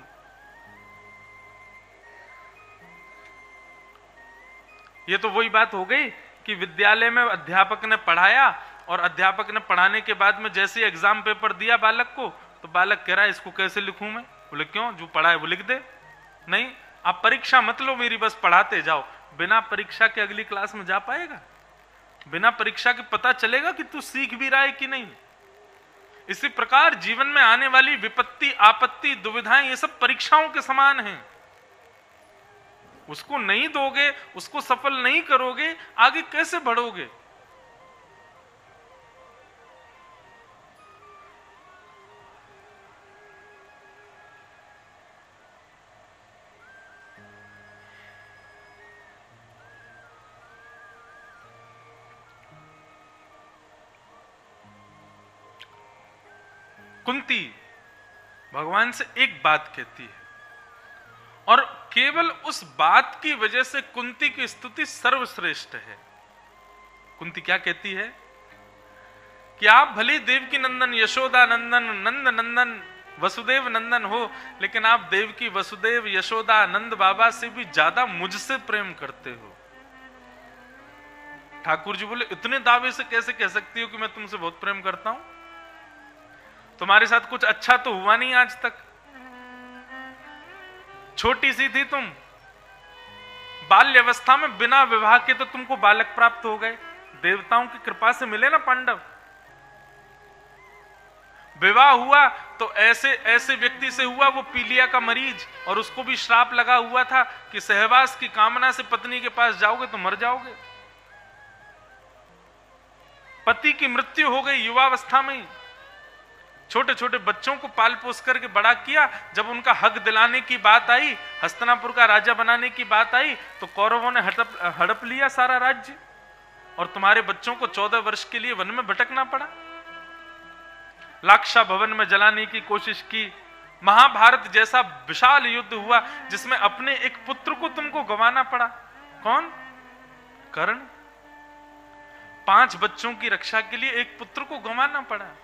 ये तो वही बात हो गई कि विद्यालय में अध्यापक ने पढ़ाया और अध्यापक ने पढ़ाने के बाद में जैसे एग्जाम पेपर दिया बालक को, तो बालक कह रहा है इसको कैसे लिखूं मैं। बोले क्यों, जो पढ़ा है वो लिख दे। नहीं, आप परीक्षा मत लो मेरी, बस पढ़ाते जाओ। बिना परीक्षा के अगली क्लास में जा पाएगा? बिना परीक्षा के पता चलेगा कि तू सीख भी रहा है कि नहीं। इसी प्रकार जीवन में आने वाली विपत्ति, आपत्ति, दुविधाएं, ये सब परीक्षाओं के समान हैं। उसको नहीं दोगे, उसको सफल नहीं करोगे, आगे कैसे बढ़ोगे। कुंती भगवान से एक बात कहती है और केवल उस बात की वजह से कुंती की स्तुति सर्वश्रेष्ठ है। कुंती क्या कहती है कि आप भले देवकी नंदन, यशोदा नंदन, नंद नंदन, वसुदेव नंदन हो, लेकिन आप देवकी, वसुदेव, यशोदा, नंद बाबा से भी ज्यादा मुझसे प्रेम करते हो। ठाकुर जी बोले इतने दावे से कैसे कह सकती हो कि मैं तुमसे बहुत प्रेम करता हूं? तुम्हारे साथ कुछ अच्छा तो हुआ नहीं आज तक। छोटी सी थी तुम, बाल्य अवस्था में बिना विवाह के तो तुमको बालक प्राप्त हो गए, देवताओं की कृपा से मिले ना पांडव। विवाह हुआ तो ऐसे ऐसे व्यक्ति से हुआ, वो पीलिया का मरीज, और उसको भी श्राप लगा हुआ था कि सहवास की कामना से पत्नी के पास जाओगे तो मर जाओगे। पति की मृत्यु हो गई युवावस्था में ही। छोटे छोटे बच्चों को पाल पोस करके बड़ा किया। जब उनका हक दिलाने की बात आई, हस्तिनापुर का राजा बनाने की बात आई, तो कौरवों ने हड़प लिया सारा राज्य, और तुम्हारे बच्चों को 14 वर्ष के लिए वन में भटकना पड़ा। लाक्षा भवन में जलाने की कोशिश की। महाभारत जैसा विशाल युद्ध हुआ जिसमें अपने एक पुत्र को तुमको गंवाना पड़ा। कौन? कर्ण। 5 बच्चों की रक्षा के लिए एक पुत्र को गंवाना पड़ा।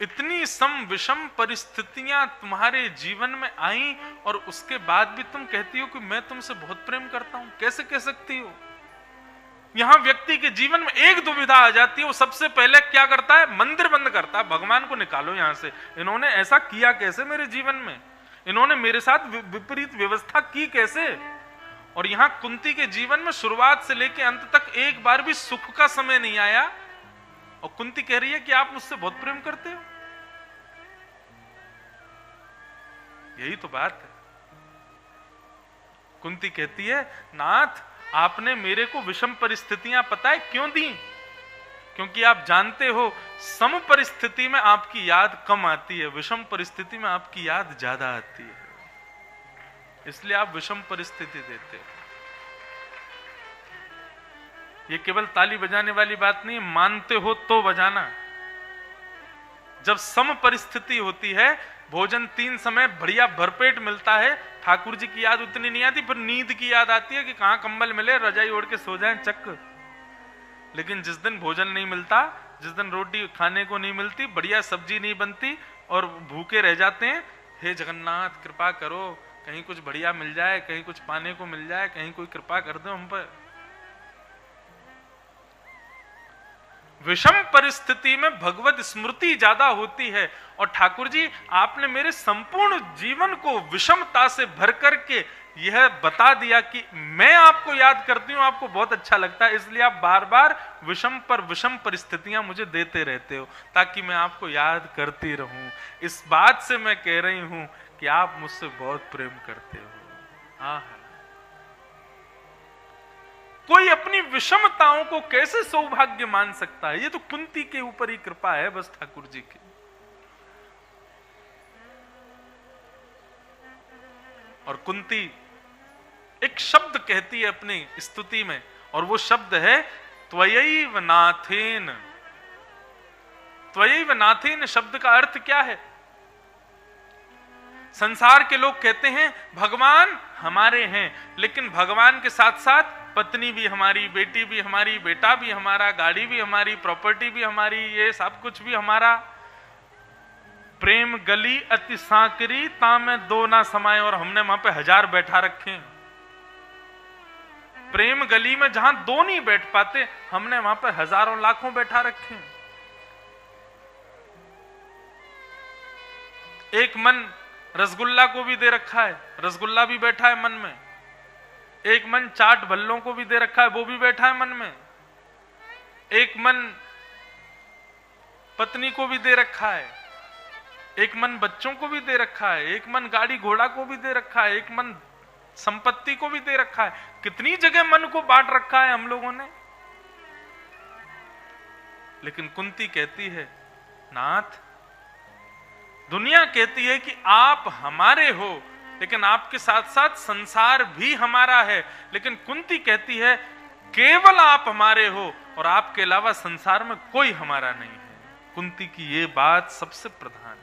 इतनी सम विषम परिस्थितियां तुम्हारे जीवन में आई और उसके बाद भी तुम कहती हो कि मैं तुमसे बहुत प्रेम करता हूं। कैसे कह सकती हो? यहां व्यक्ति के जीवन में एक दुविधा आ जाती है, वो सबसे पहले क्या करता है? मंदिर बंद करता है। भगवान को निकालो यहां से, इन्होंने ऐसा किया कैसे मेरे जीवन में, इन्होंने मेरे साथ विपरीत व्यवस्था की कैसे। और यहां कुंती के जीवन में शुरुआत से लेकर अंत तक एक बार भी सुख का समय नहीं आया, और कुंती कह रही है कि आप मुझसे बहुत प्रेम करते हो। यही तो बात है। कुंती कहती है नाथ, आपने मेरे को विषम परिस्थितियां पता है क्यों दी? क्योंकि आप जानते हो सम परिस्थिति में आपकी याद कम आती है, विषम परिस्थिति में आपकी याद ज्यादा आती है, इसलिए आप विषम परिस्थिति देते हो। ये केवल ताली बजाने वाली बात नहीं, मानते हो तो बजाना। जब सम परिस्थिति होती है, भोजन 3 समय बढ़िया भरपेट मिलता है, ठाकुर जी की याद उतनी नहीं आती, फिर नींद की याद आती है कि कहां कंबल मिले, रजाई ओढ़ के सो जाएं चक। लेकिन जिस दिन भोजन नहीं मिलता, जिस दिन रोटी खाने को नहीं मिलती, बढ़िया सब्जी नहीं बनती और भूखे रह जाते हैं, हे जगन्नाथ कृपा करो, कहीं कुछ बढ़िया मिल जाए, कहीं कुछ पाने को मिल जाए, कहीं कोई कृपा कर दो हम पर। विषम परिस्थिति में भगवत स्मृति ज्यादा होती है। और ठाकुर जी आपने मेरे संपूर्ण जीवन को विषमता से भर करके यह बता दिया कि मैं आपको याद करती हूं, आपको बहुत अच्छा लगता है, इसलिए आप बार बार विषम पर विषम परिस्थितियां मुझे देते रहते हो ताकि मैं आपको याद करती रहूं। इस बात से मैं कह रही हूं कि आप मुझसे बहुत प्रेम करते हो। हाँ, कोई अपनी विषमताओं को कैसे सौभाग्य मान सकता है? ये तो कुंती के ऊपर ही कृपा है बस ठाकुर जी की। और कुंती एक शब्द कहती है अपनी स्तुति में, और वो शब्द है त्वयैव नाथेन। त्वयैव नाथेन शब्द का अर्थ क्या है? संसार के लोग कहते हैं भगवान हमारे हैं, लेकिन भगवान के साथ साथ पत्नी भी हमारी, बेटी भी हमारी, बेटा भी हमारा, गाड़ी भी हमारी, प्रॉपर्टी भी हमारी, ये सब कुछ भी हमारा। प्रेम गली अति सांकरी तामे दो ना समाये, और हमने वहां पे 1000 बैठा रखे हैं। प्रेम गली में जहां 2 नहीं बैठ पाते, हमने वहां पे हजारों लाखों बैठा रखे हैं। एक मन रसगुल्ला को भी दे रखा है, रसगुल्ला भी बैठा है मन में। एक मन चाट भल्लों को भी दे रखा है, वो भी बैठा है मन में। एक मन पत्नी को भी दे रखा है, एक मन बच्चों को भी दे रखा है, एक मन गाड़ी घोड़ा को भी दे रखा है, एक मन संपत्ति को भी दे रखा है। कितनी जगह मन को बांट रखा है हम लोगों ने। लेकिन कुंती कहती है नाथ, दुनिया कहती है कि आप हमारे हो, लेकिन आपके साथ साथ संसार भी हमारा है। लेकिन कुंती कहती है केवल आप हमारे हो और आपके अलावा संसार में कोई हमारा नहीं है। कुंती की ये बात सबसे प्रधान है।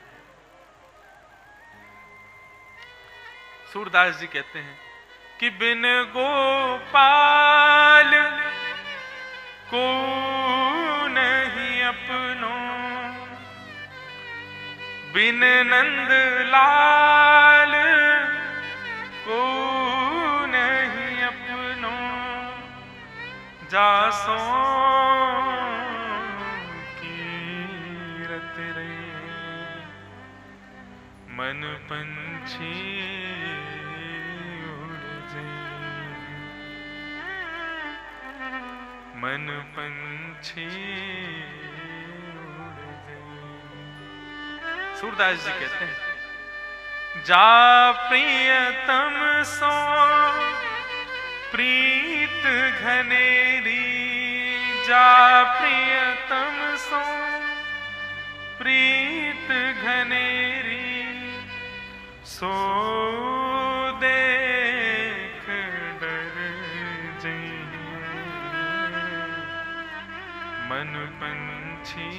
सूरदास जी कहते हैं कि बिन गोपाल को नहीं अपनो, बिन नंद लाल को नहीं अपनो, जासो कीरत रे मन पंछी उड़ जाए, मन पंछी। सूरदास जी कहते हैं जा प्रियतम सो प्रीत घनेरी, जा प्रियतम सो प्रीत घनेरी, सो देख डर जइहे मन पंछी।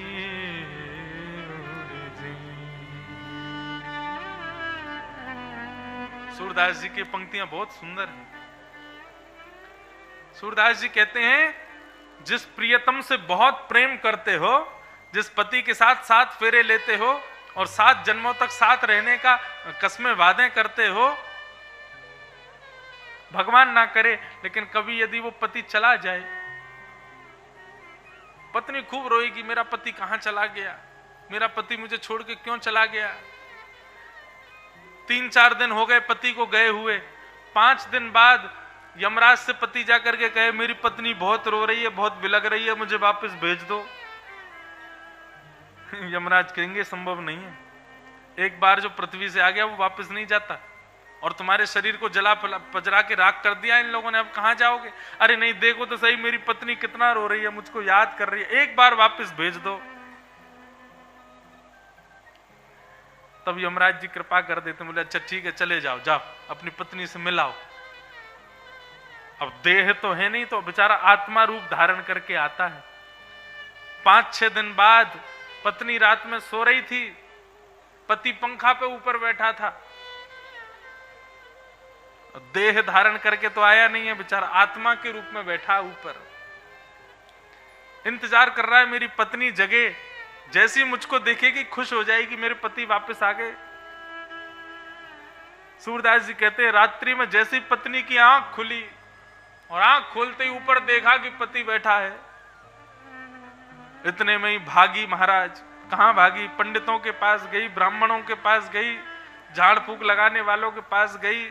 सूरदास जी की पंक्तियां बहुत सुंदर हैं। सूरदास जी कहते हैं जिस प्रियतम से बहुत प्रेम करते हो, जिस पति के साथ 7 फेरे लेते हो और 7 जन्मों तक साथ रहने का कसमें वादे करते हो, भगवान ना करे लेकिन कभी यदि वो पति चला जाए, पत्नी खूब रोएगी मेरा पति कहां चला गया, मेरा पति मुझे छोड़ के क्यों चला गया। 3-4 दिन हो गए पति को गए हुए, 5 दिन बाद यमराज से पति जाकर के कहे मेरी पत्नी बहुत रो रही है, बहुत बिलग रही है, मुझे वापस भेज दो। यमराज कहेंगे संभव नहीं है, एक बार जो पृथ्वी से आ गया वो वापस नहीं जाता, और तुम्हारे शरीर को जला पजरा के राख कर दिया इन लोगों ने, अब कहां जाओगे। अरे नहीं देखो तो सही मेरी पत्नी कितना रो रही है, मुझको याद कर रही है, एक बार वापस भेज दो। तब यमराज जी कृपा कर देते, बोले अच्छा ठीक है चले जाओ, जाओ अपनी पत्नी से मिलाओ। अब देह तो है नहीं तो बेचारा आत्मा रूप धारण करके आता है। 5-6 दिन बाद पत्नी रात में सो रही थी, पति पंखा पे ऊपर बैठा था, देह धारण करके तो आया नहीं है, बेचारा आत्मा के रूप में बैठा ऊपर, इंतजार कर रहा है मेरी पत्नी जगे, जैसी मुझको देखेगी खुश हो जाएगी मेरे पति वापस आ गए। सूरदास जी कहते हैं रात्रि में जैसी पत्नी की आंख खुली और आंख खोलते ही ऊपर देखा कि पति बैठा है, इतने में ही भागी महाराज। कहां भागी? पंडितों के पास गई, ब्राह्मणों के पास गई, झाड़ फूक लगाने वालों के पास गई,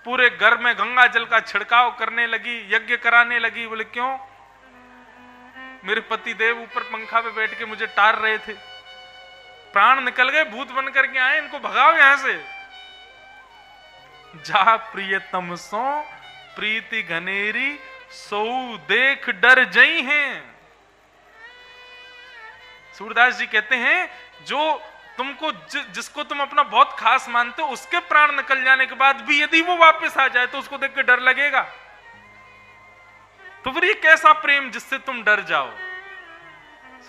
पूरे घर में गंगा जल का छिड़काव करने लगी, यज्ञ कराने लगी। बोले क्यों? मेरे पति देव ऊपर पंखा पे बैठ के मुझे टार रहे थे, प्राण निकल गए, भूत बन करके आए, इनको भगाओ यहां से। जा प्रियतम सो प्रीति घनेरी, सो देख डर जई हैं। सूरदास जी कहते हैं जो तुमको जिसको तुम अपना बहुत खास मानते हो उसके प्राण निकल जाने के बाद भी यदि वो वापस आ जाए तो उसको देख के डर लगेगा? तो फिर ये कैसा प्रेम जिससे तुम डर जाओ?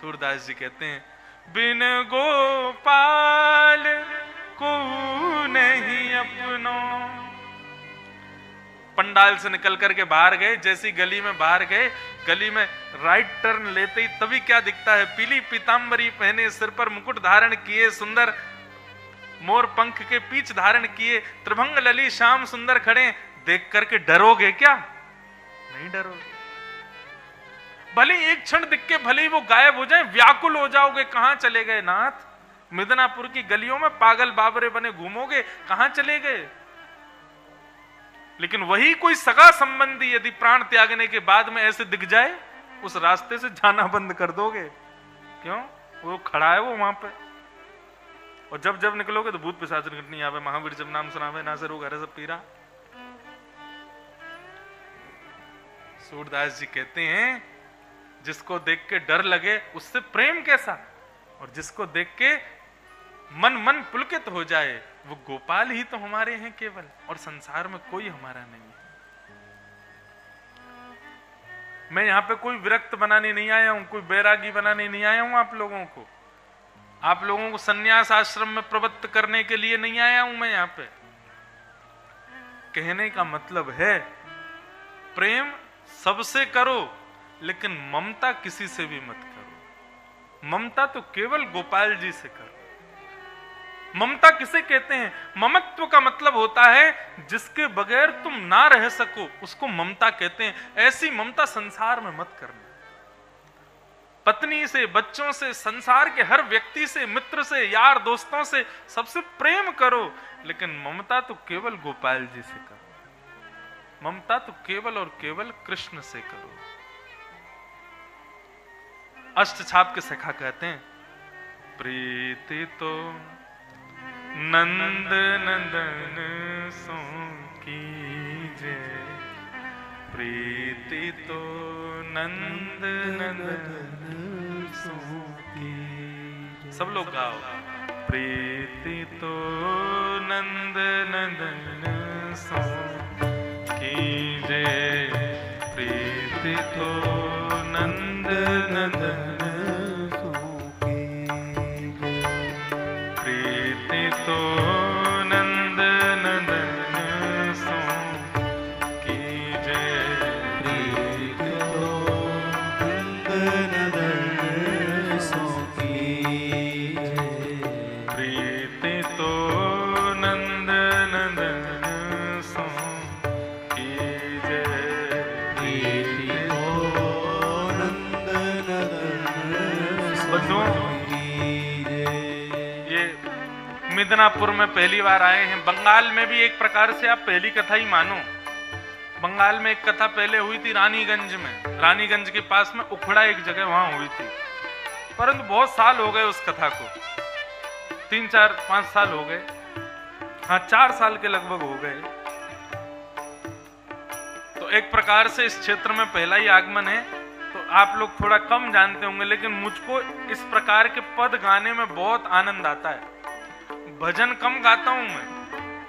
सूरदास जी कहते हैं, बिन गोपाल को नहीं अपनो। पंडाल से निकल करके बाहर गए, जैसी गली में बाहर गए, गली में राइट टर्न लेते ही तभी क्या दिखता है? पीली पीतांबरी पहने, सिर पर मुकुट धारण किए, सुंदर मोर पंख के पीछ धारण किए, त्रिभंग लली श्याम सुंदर खड़े। देख करके डरोगे क्या? नहीं डरोगे। भले एक क्षण दिख के भले ही वो गायब हो जाए, व्याकुल हो जाओगे, कहां चले गए नाथ? मिदनापुर की गलियों में पागल बाबरे बने घूमोगे, कहां चले गए? लेकिन वही कोई सगा संबंधी यदि प्राण त्यागने के बाद में ऐसे दिख जाए, उस रास्ते से जाना बंद कर दोगे। क्यों? वो खड़ा है वो वहां पे, और जब जब निकलोगे तो भूत पिशाच नहीं आवे, महावीर जब नाम सुनावे ना से रोग हरे सब पीरा। सूरदास जी कहते हैं, जिसको देख के डर लगे उससे प्रेम कैसा, और जिसको देख के मन पुलकित हो जाए, वो गोपाल ही तो हमारे हैं केवल, और संसार में कोई हमारा नहीं है। मैं यहां पे कोई विरक्त बनाने नहीं आया हूं, कोई बैरागी बनाने नहीं आया हूं आप लोगों को। आप लोगों को सन्यास आश्रम में प्रवृत्त करने के लिए नहीं आया हूं मैं यहां पे। कहने का मतलब है, प्रेम सबसे करो, लेकिन ममता किसी से भी मत करो। ममता तो केवल गोपाल जी से करो। ममता किसे कहते हैं? ममत्व का मतलब होता है जिसके बगैर तुम ना रह सको, उसको ममता कहते हैं। ऐसी ममता संसार में मत करना। पत्नी से, बच्चों से, संसार के हर व्यक्ति से, मित्र से, यार दोस्तों से, सबसे प्रेम करो, लेकिन ममता तो केवल गोपाल जी से करो। ममता तो केवल और केवल कृष्ण से करो। अष्ट छाप के सखा कहते हैं, प्रीति तो नंद नंदन सो कीजे, प्रीति तो नंद नंदन सो कीजे। सब लोग गाओ, प्रीति तो नंद नंदन सो कीजे, प्रीति तो नंद नंदन सो कीजे, प्रीति तो नंद नंदन सो कीजे, प्रीति तो नंद नंदन सो कीजे, प्रीति तो नंद नंदन सो कीजे, प्रीति तो नंद नंदन सो कीजे। ये मिदनापुर में पहली बार आए हैं। बंगाल में भी एक प्रकार से आप पहली कथा ही मानो। बंगाल में एक कथा पहले हुई थी रानीगंज में। रानीगंज के पास में उखड़ा एक जगह वहां हुई थी, परंतु बहुत साल हो गए उस कथा को, 3, 4, 5 साल हो गए। हाँ, 4 साल के लगभग हो गए। तो एक प्रकार से इस क्षेत्र में पहला ही आगमन है, तो आप लोग थोड़ा कम जानते होंगे, लेकिन मुझको इस प्रकार के पद गाने में बहुत आनंद आता है। भजन कम गाता हूं मैं,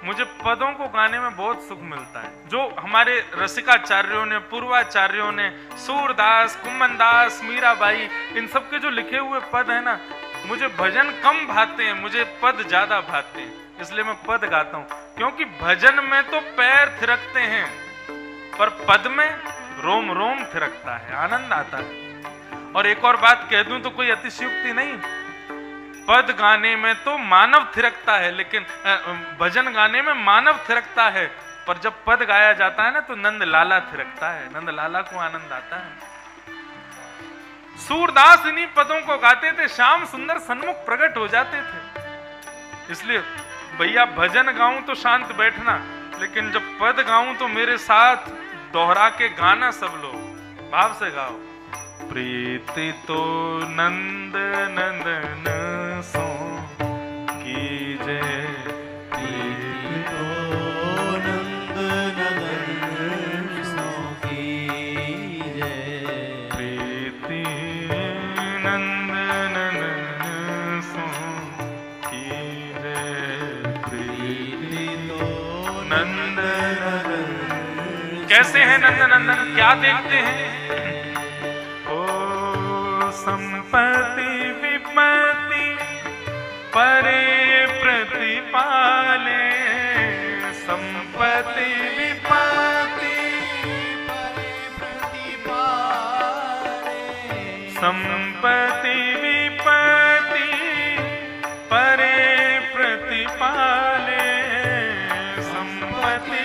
मुझे पदों को गाने में बहुत सुख मिलता है। जो हमारे रसिकाचार्यों ने, पूर्वाचार्यों ने, सूरदास, कुम्मनदास, मीराबाई, इन सब के जो लिखे हुए पद है ना, मुझे भजन कम भाते हैं, मुझे पद ज्यादा भाते हैं, इसलिए मैं पद गाता हूं। क्योंकि भजन में तो पैर थिरकते हैं, पर पद में रोम रोम थिरकता है, आनंद आता है। और एक और बात कह दूं तो कोई अतिशयोक्ति नहीं, पद गाने में तो मानव थिरकता है, लेकिन भजन गाने में मानव थिरकता है, पर जब पद गाया जाता है ना तो नंद लाला थिरकता है, नंद लाला को आनंद आता है। सूरदास इन्हीं पदों को गाते थे, श्याम सुंदर सन्मुख प्रकट हो जाते थे। इसलिए भैया भजन गाऊं तो शांत बैठना, लेकिन जब पद गाऊं तो मेरे साथ दोहरा के गाना, सब लोग भाव से गाओ। प्रीति तो नंद नंदन सो कीजे, प्रीति तो नंद नंदन सो कीजे, प्रीति नंद नंदन सो ब्रजनंदन क्या देखते हैं? ओ संपत्ति विपत्ति परे प्रतिपाले, संपत्ति विपत्ति परे प्रतिपाले, संपत्ति विपत्ति परे प्रतिपाले, संपत्ति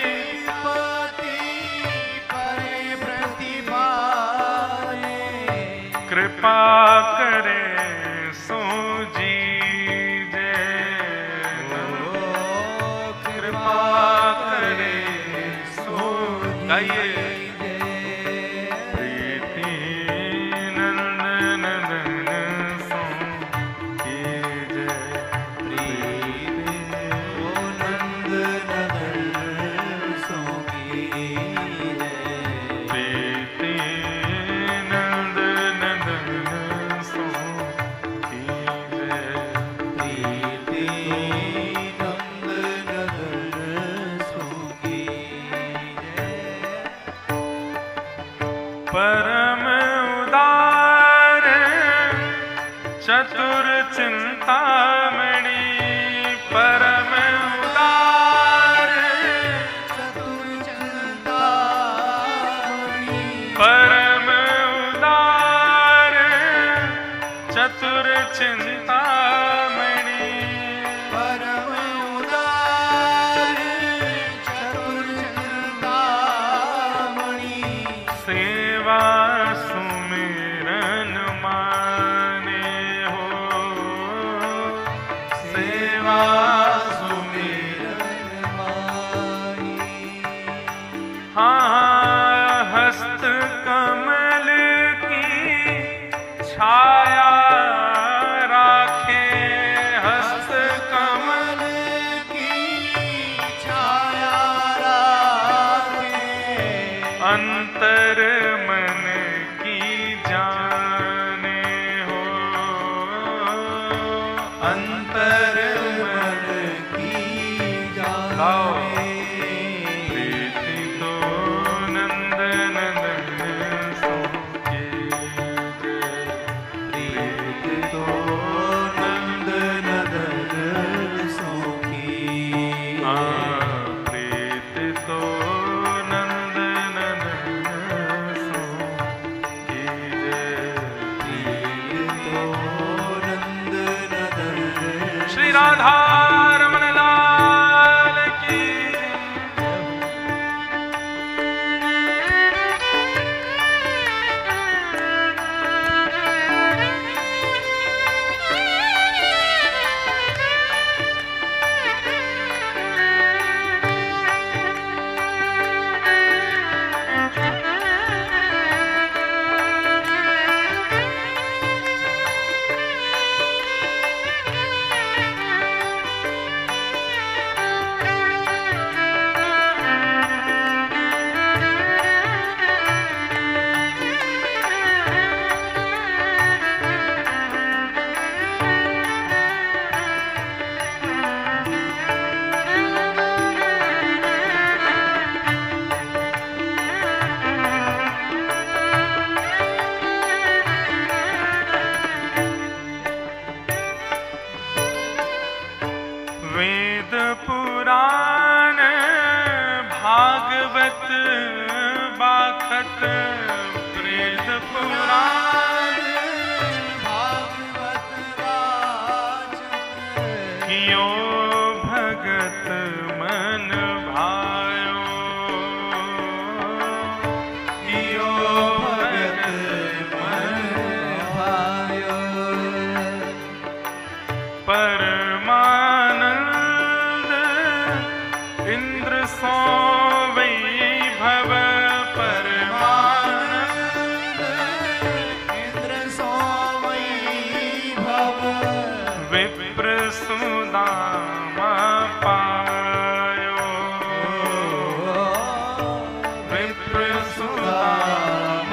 परे प्रतिपाले, कृपा करे सो जीजे, कृपा करे सो गाइए। प्रीति नंदन नंदन सो कीजे, प्रीति ओ नंद नंदन सो कीजे, प्रीति नंद नंदन सो कीजे, प्रीति नंद नंदन सो कीजे। परम उदार चतुर चिंतामणि, परम उदार चतुर चिंतामणि, परम उदार चतुर चिंतामणि, परम उदार चतुर चिंतामणि, सेवा सुमिरन माने हो, सेवा सुमिरन मानी। हाँ हस्त कमल की छाया राखे, हस्त कमल की छाया राखे, अंतर मन की जाने हो, अंतर मन की गाओ। जाने। प्रीति तो नंद नंदन सो कीजे, प्रीति तो नंद नंदन सो कीजे, प्रीति तो नंद नंदन सो कीजे, प्रीति तो नंद नंदन। श्री राधा रमन लाल की। वेद पुराण भागवत बाखत, वेद पुराण भागवत वाचन, कियो भगत मन भायो, कियो भगत मन भायो, परमानंद इंद्र सो वैभव, परमानंद इंद्र सो वैभव, विप्र सुदामा पायो, विप्र सुदामा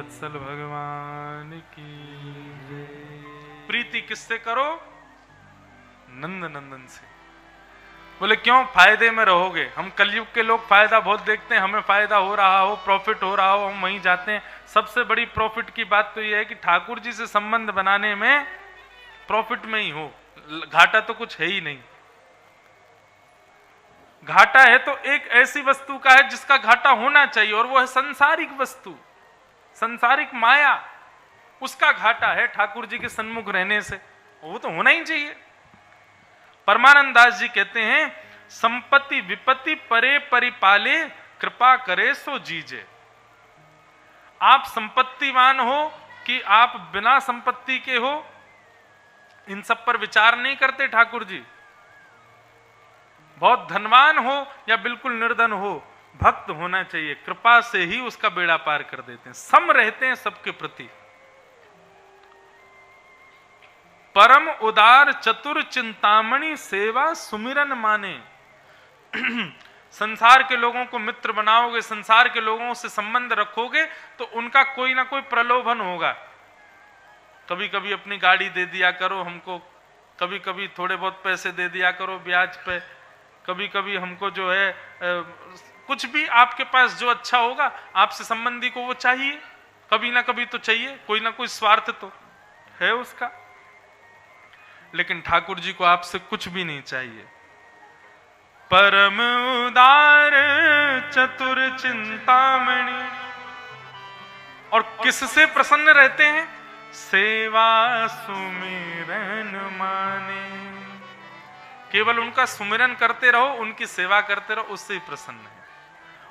वत्सल भगवान की जय। प्रीति किससे करो? नंद नंदन से। बोले क्यों? फायदे में रहोगे। हम कलयुग के लोग फायदा बहुत देखते हैं, हमें फायदा हो रहा हो, प्रॉफिट हो रहा हो, हम वहीं जाते हैं। सबसे बड़ी प्रॉफिट की बात तो यह है कि ठाकुर जी से संबंध बनाने में प्रॉफिट में ही हो, घाटा तो कुछ है ही नहीं। घाटा है तो एक ऐसी वस्तु का है जिसका घाटा होना चाहिए, और वो है संसारिक वस्तु, संसारिक माया। उसका घाटा है ठाकुर जी के सन्मुख रहने से, वो तो होना ही चाहिए। परमानंद दास जी कहते हैं, संपत्ति विपत्ति परे परिपाले, कृपा करे सो जीजे। आप संपत्तिवान हो कि आप बिना संपत्ति के हो, इन सब पर विचार नहीं करते ठाकुर जी। बहुत धनवान हो या बिल्कुल निर्धन हो, भक्त होना चाहिए, कृपा से ही उसका बेड़ा पार कर देते हैं, सम रहते हैं सबके प्रति। परम उदार चतुर चिंतामणि, सेवा सुमिरन माने। संसार के लोगों को मित्र बनाओगे, संसार के लोगों से संबंध रखोगे, तो उनका कोई ना कोई प्रलोभन होगा। कभी कभी अपनी गाड़ी दे दिया करो हमको, कभी कभी थोड़े बहुत पैसे दे दिया करो ब्याज पे, कभी कभी हमको जो है कुछ भी आपके पास जो अच्छा होगा, आपसे संबंधी को वो चाहिए, कभी ना कभी तो चाहिए, कोई ना कोई स्वार्थ तो है उसका। लेकिन ठाकुर जी को आपसे कुछ भी नहीं चाहिए। परम उदार चतुर चिंतामणि, और किससे प्रसन्न रहते हैं? सेवा सुमिरन माने। केवल उनका सुमिरन करते रहो, उनकी सेवा करते रहो, उससे ही प्रसन्न है।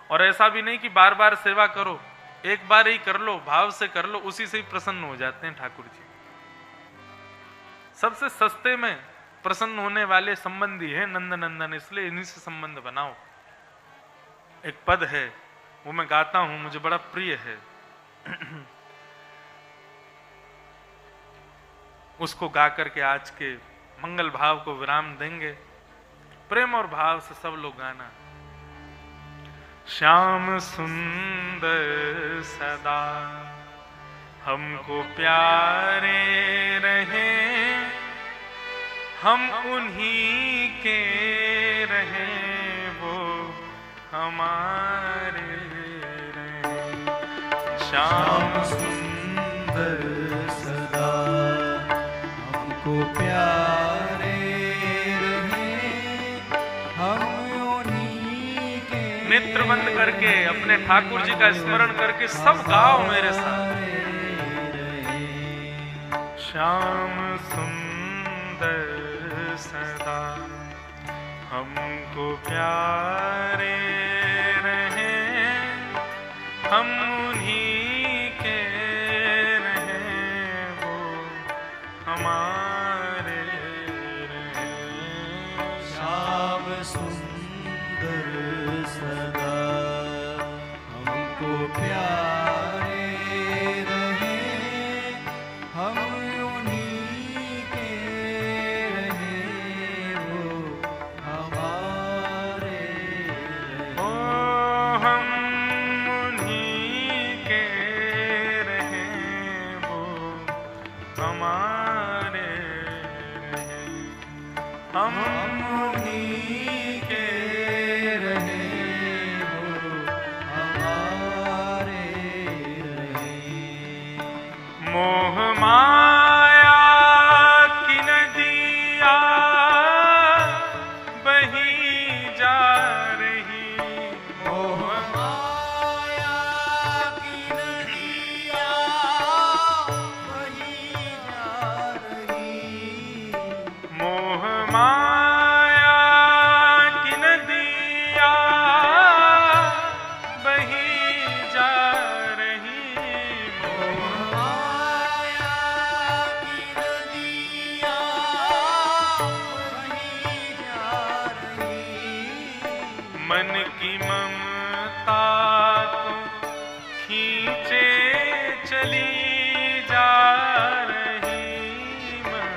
और ऐसा भी नहीं कि बार बार सेवा करो, एक बार ही कर लो, भाव से कर लो, उसी से ही प्रसन्न हो जाते हैं ठाकुर जी। सबसे सस्ते में प्रसन्न होने वाले संबंधी है नंद नंदन, इसलिए इन्हीं से संबंध बनाओ। एक पद है, वो मैं गाता हूं, मुझे बड़ा प्रिय है। उसको गा करके आज के मंगल भाव को विराम देंगे। प्रेम और भाव से सब लोग गाना। श्याम सुंदर सदा हमको प्यारे रहे, हम उन्हीं के रहे, वो हमारे रहे। श्याम सुंदर सदा हमको प्यारे रहे, हम उन्हीं के। नेत्र बंद करके अपने ठाकुर जी का स्मरण करके सब गाओ मेरे साथ। श्याम सुंदर सदा हमको प्यारे रहे, हम उन्हीं के रहे, वो हमारे रहे। श्याम सुंदर सदा हमको प्यारे रहे, हम उन्हीं के रहे, वो हमारे रहे। ओ हम उन्हीं के रहे, वो हमारे रहे। हम उन्हीं के रहे, वो हमारे रहे। मोह माया की नदिया बही जा रही, मोह माया की नदिया बही जा रही। मोह माया की नदिया बही जा रही। मोह माया की नदिया बही जा रही। मन की ममता को खींचे चली जा रही। मन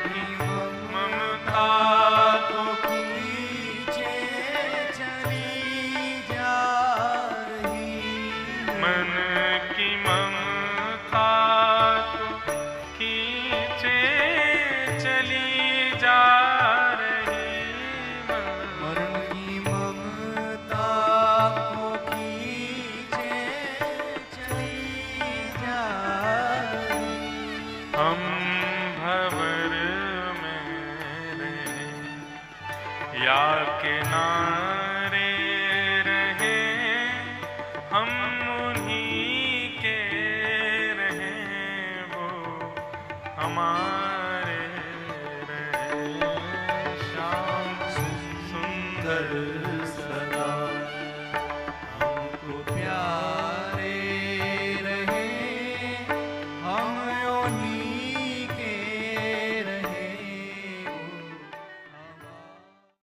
की ममता को खींचे चली जा रही। मन की ममता किनारे रहे, हम उन्हीं के रहे, वो हमारे रहे। श्याम सुंदर